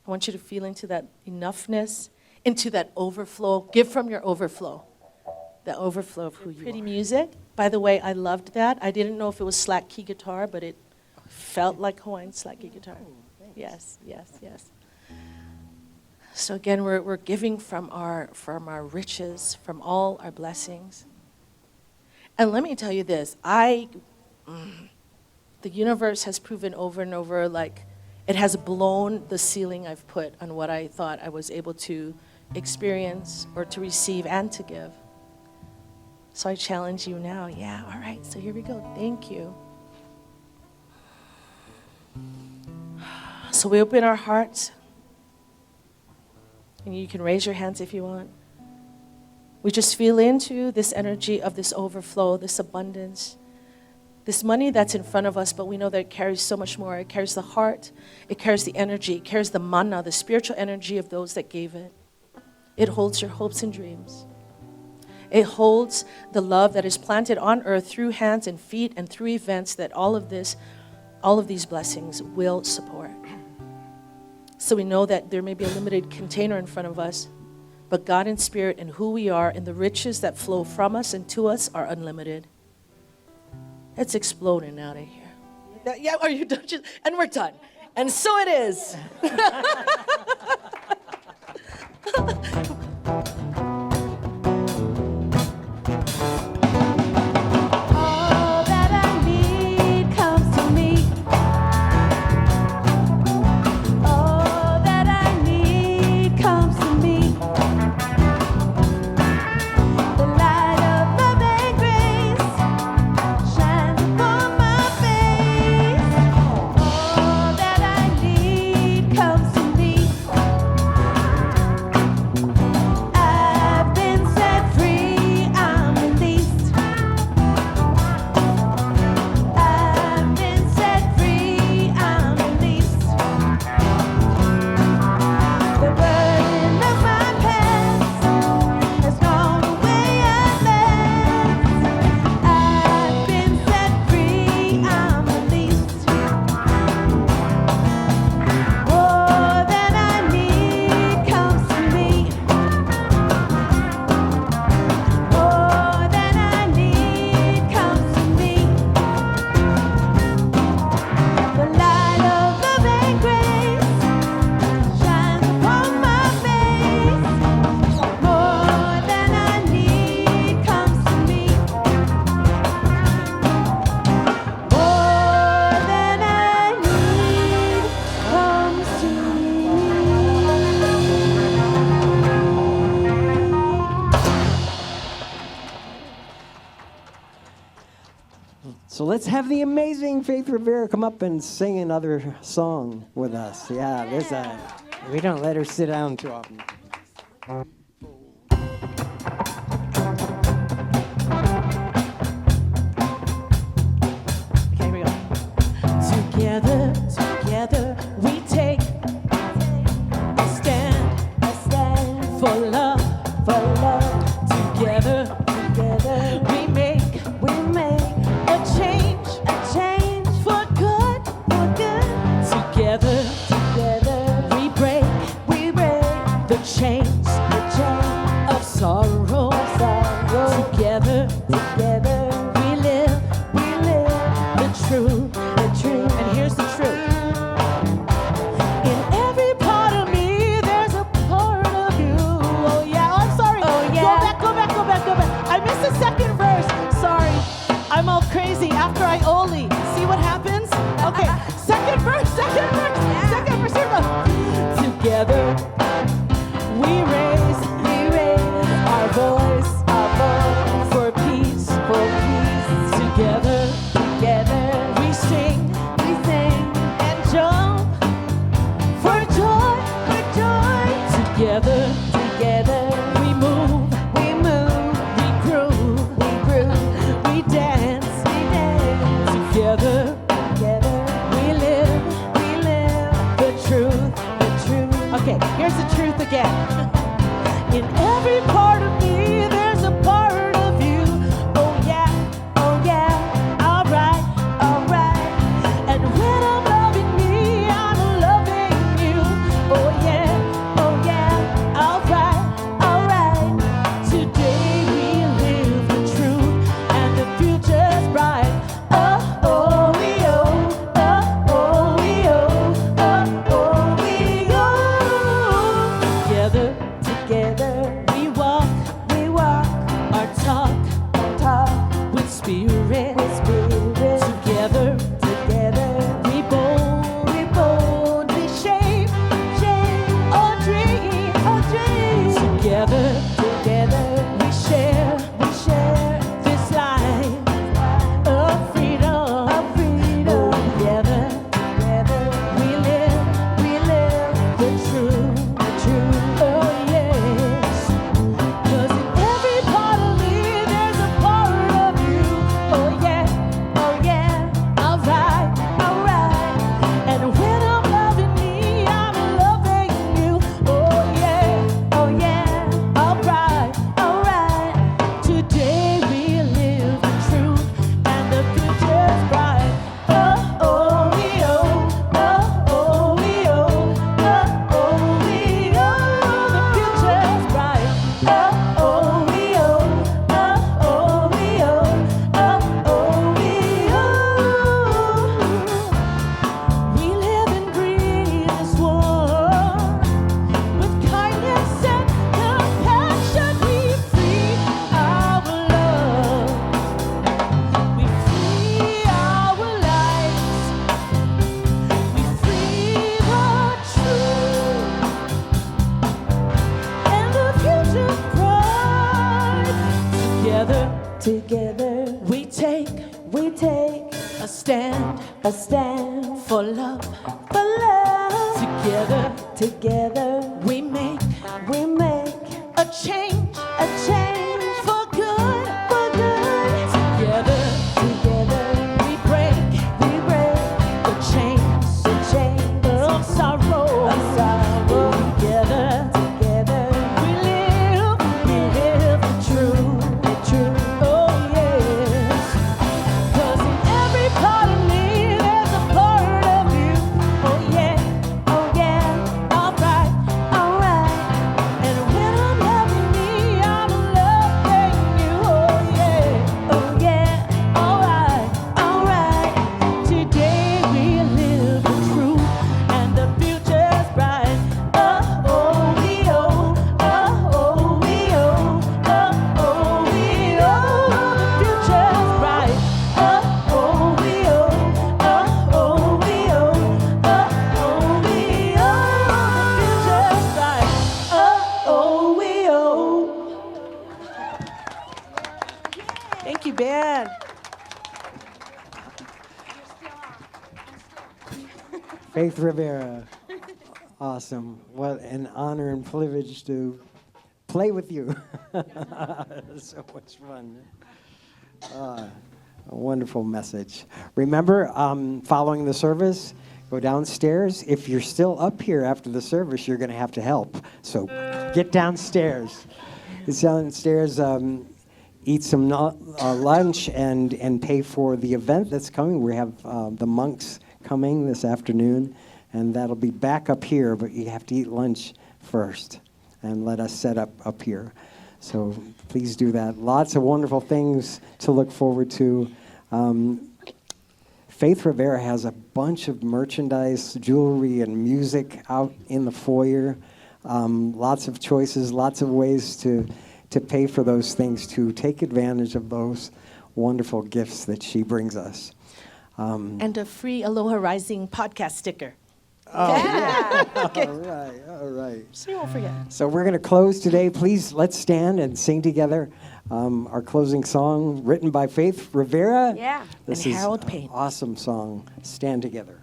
G: I want you to feel into that enoughness, into that overflow. Give from your overflow. The overflow of who you are. Pretty music. By the way, I loved that. I didn't know if it was slack key guitar, but it felt like Hawaiian slack key guitar. Yes. So again, we're giving from our riches, from all our blessings. And let me tell you this, the universe has proven over and over, like, it has blown the ceiling I've put on what I thought I was able to experience or to receive and to give. So I challenge you now. Yeah, all right, so here we go. Thank you. So we open our hearts. And you can raise your hands if you want. We just feel into this energy of this overflow, this abundance, this money that's in front of us, but we know that it carries so much more. It carries the heart, it carries the energy, it carries the mana, the spiritual energy of those that gave it. It holds your hopes and dreams. It holds the love that is planted on earth through hands and feet and through events that all of these blessings will support. So we know that there may be a limited container in front of us, but God in spirit and who we are and the riches that flow from us and to us are unlimited. It's exploding out of here. Yeah, are you done? And we're done. And so it is.
F: All that I need comes to me. All that I need comes to me. The light of love and grace shines upon my face. All that I need comes to me. I've been set free, I'm released. I've been set free, I'm released. The burden of my past has gone away at last. I've been set free, I'm released. More than I need comes to me. More than I need comes to me. The light of love and grace shines upon my face. More than I need comes to me. More than I need comes to
A: So let's have the amazing Faith Rivera come up and sing another song with us. Yeah, we don't let her sit down too often.
C: Okay, here we go. Together, together, we take a stand for love, for love. Together, together, we make a change for good, for good. Together, together, we break the chains of sorrow, Together, together, we live the truth. And here's the truth. In every part of me, there's a part of you. Oh yeah, oh, I'm sorry. Oh yeah. Go back. I missed the second verse. Sorry. I'm all crazy after I only. See what happens? Okay. Second verse. Here we go. Together, we raise our voice for peace. Together, we sing and jump for joy. Together, we move, we groove, we dance. Together, we live the truth. Okay, here's the truth again. In every part of me, there's a part of you. Oh yeah, alright. And when I'm loving me, I'm loving you. Oh yeah, alright. Today we live the truth, and the future's bright. Together we walk our talk with spirit. Together we boldly shape our dreams. Together we share this life of freedom. Together we live the truth. Oh yes. 'Cause in every part of me, there's a part of you. Oh yeah.
F: we take a stand for love, for love. Together, we make a change for good, for good. Together, we break the chains of sorrow, Together, we live the truth, oh yes. 'Cause in every part of me, there's a part of you, oh yeah, alright. And when I'm loving me, I'm loving you, oh yeah, alright. Today we live the truth, and the future's bright. Oh, we oh, we oh, we oh, the future's bright. Oh, we oh, we oh, we oh, the future's bright. Oh, we oh. Thank you, band.
A: Faith Rivera. Awesome. What an honor and privilege to play with you. So much fun. A wonderful message. Remember, following the service, go downstairs. If you're still up here after the service, you're going to have to help. So get downstairs. Get downstairs, eat some lunch, and pay for the event that's coming. We have the monks coming this afternoon, and that'll be back up here, but you have to eat lunch first and let us set up here. So please do that. Lots of wonderful things to look forward to. Faith Rivera has a bunch of merchandise, jewelry, and music out in the foyer. Lots of choices, lots of ways to pay for those things, to take advantage of those wonderful gifts that she brings us.
G: And a free Aloha Rising podcast sticker.
A: All right.
G: So you won't forget.
A: So we're going to close today. Please, let's stand and sing together our closing song, written by Faith Rivera.
F: Yeah.
A: This
G: And
A: is
G: Harold
A: an
G: Payne.
A: awesome song. Stand together.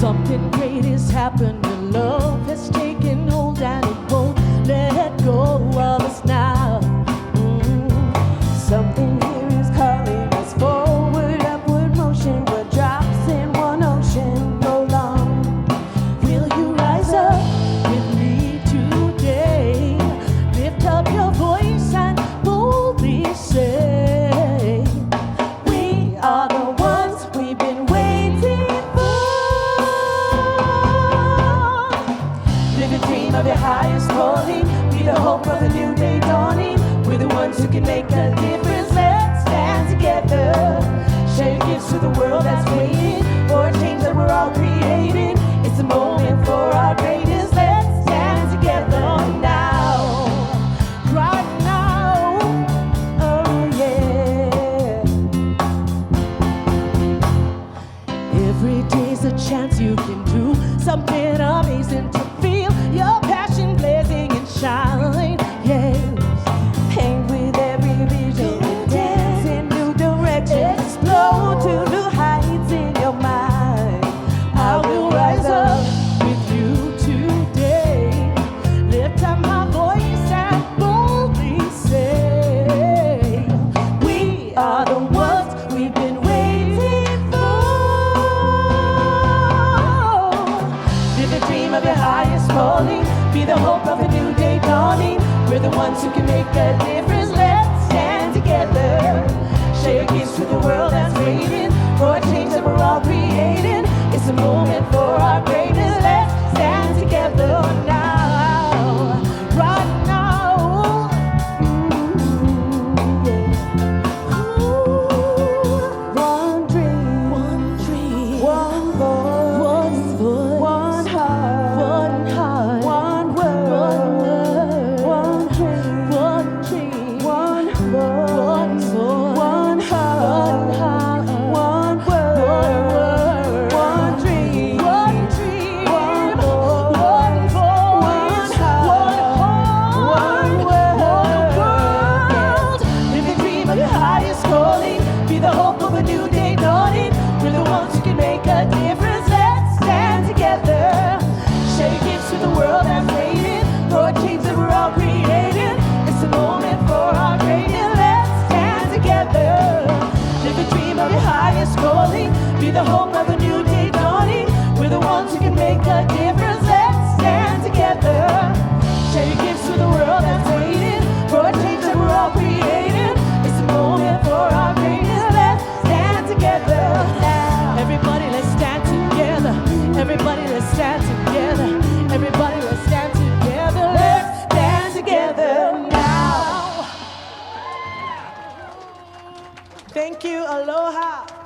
F: Something great has happened, and love has taken hold, and it won't let go of us now. Something here is calling us forward, upward motion. We're drops in one ocean, roll on. Will you rise up with me today? Lift up your voice and boldly say, we are the ones we've been waiting for. Live a dream of your highest calling. Be the hope of a new day dawning. We're the ones who can make a difference. Let's stand together. Share gifts to the world that's waiting for a change that we're all creating. It's a moment for our greatest. Let's stand together now. Right now. Oh yeah. Every day's a chance you can do something amazing to feel your passion blazing and shine. Yes, paint with every vision, dance in new directions, explode to new heights the hope of a new day dawning. We're the ones who can make a difference. Let's stand together. Share your gifts with the world that's waiting for a change that we're all creating. It's a moment for our greatness. Let's stand together now. Everybody, let's stand together. Everybody, let's stand together. Everybody, let's stand together. Let's stand together now.
C: Thank you. Aloha.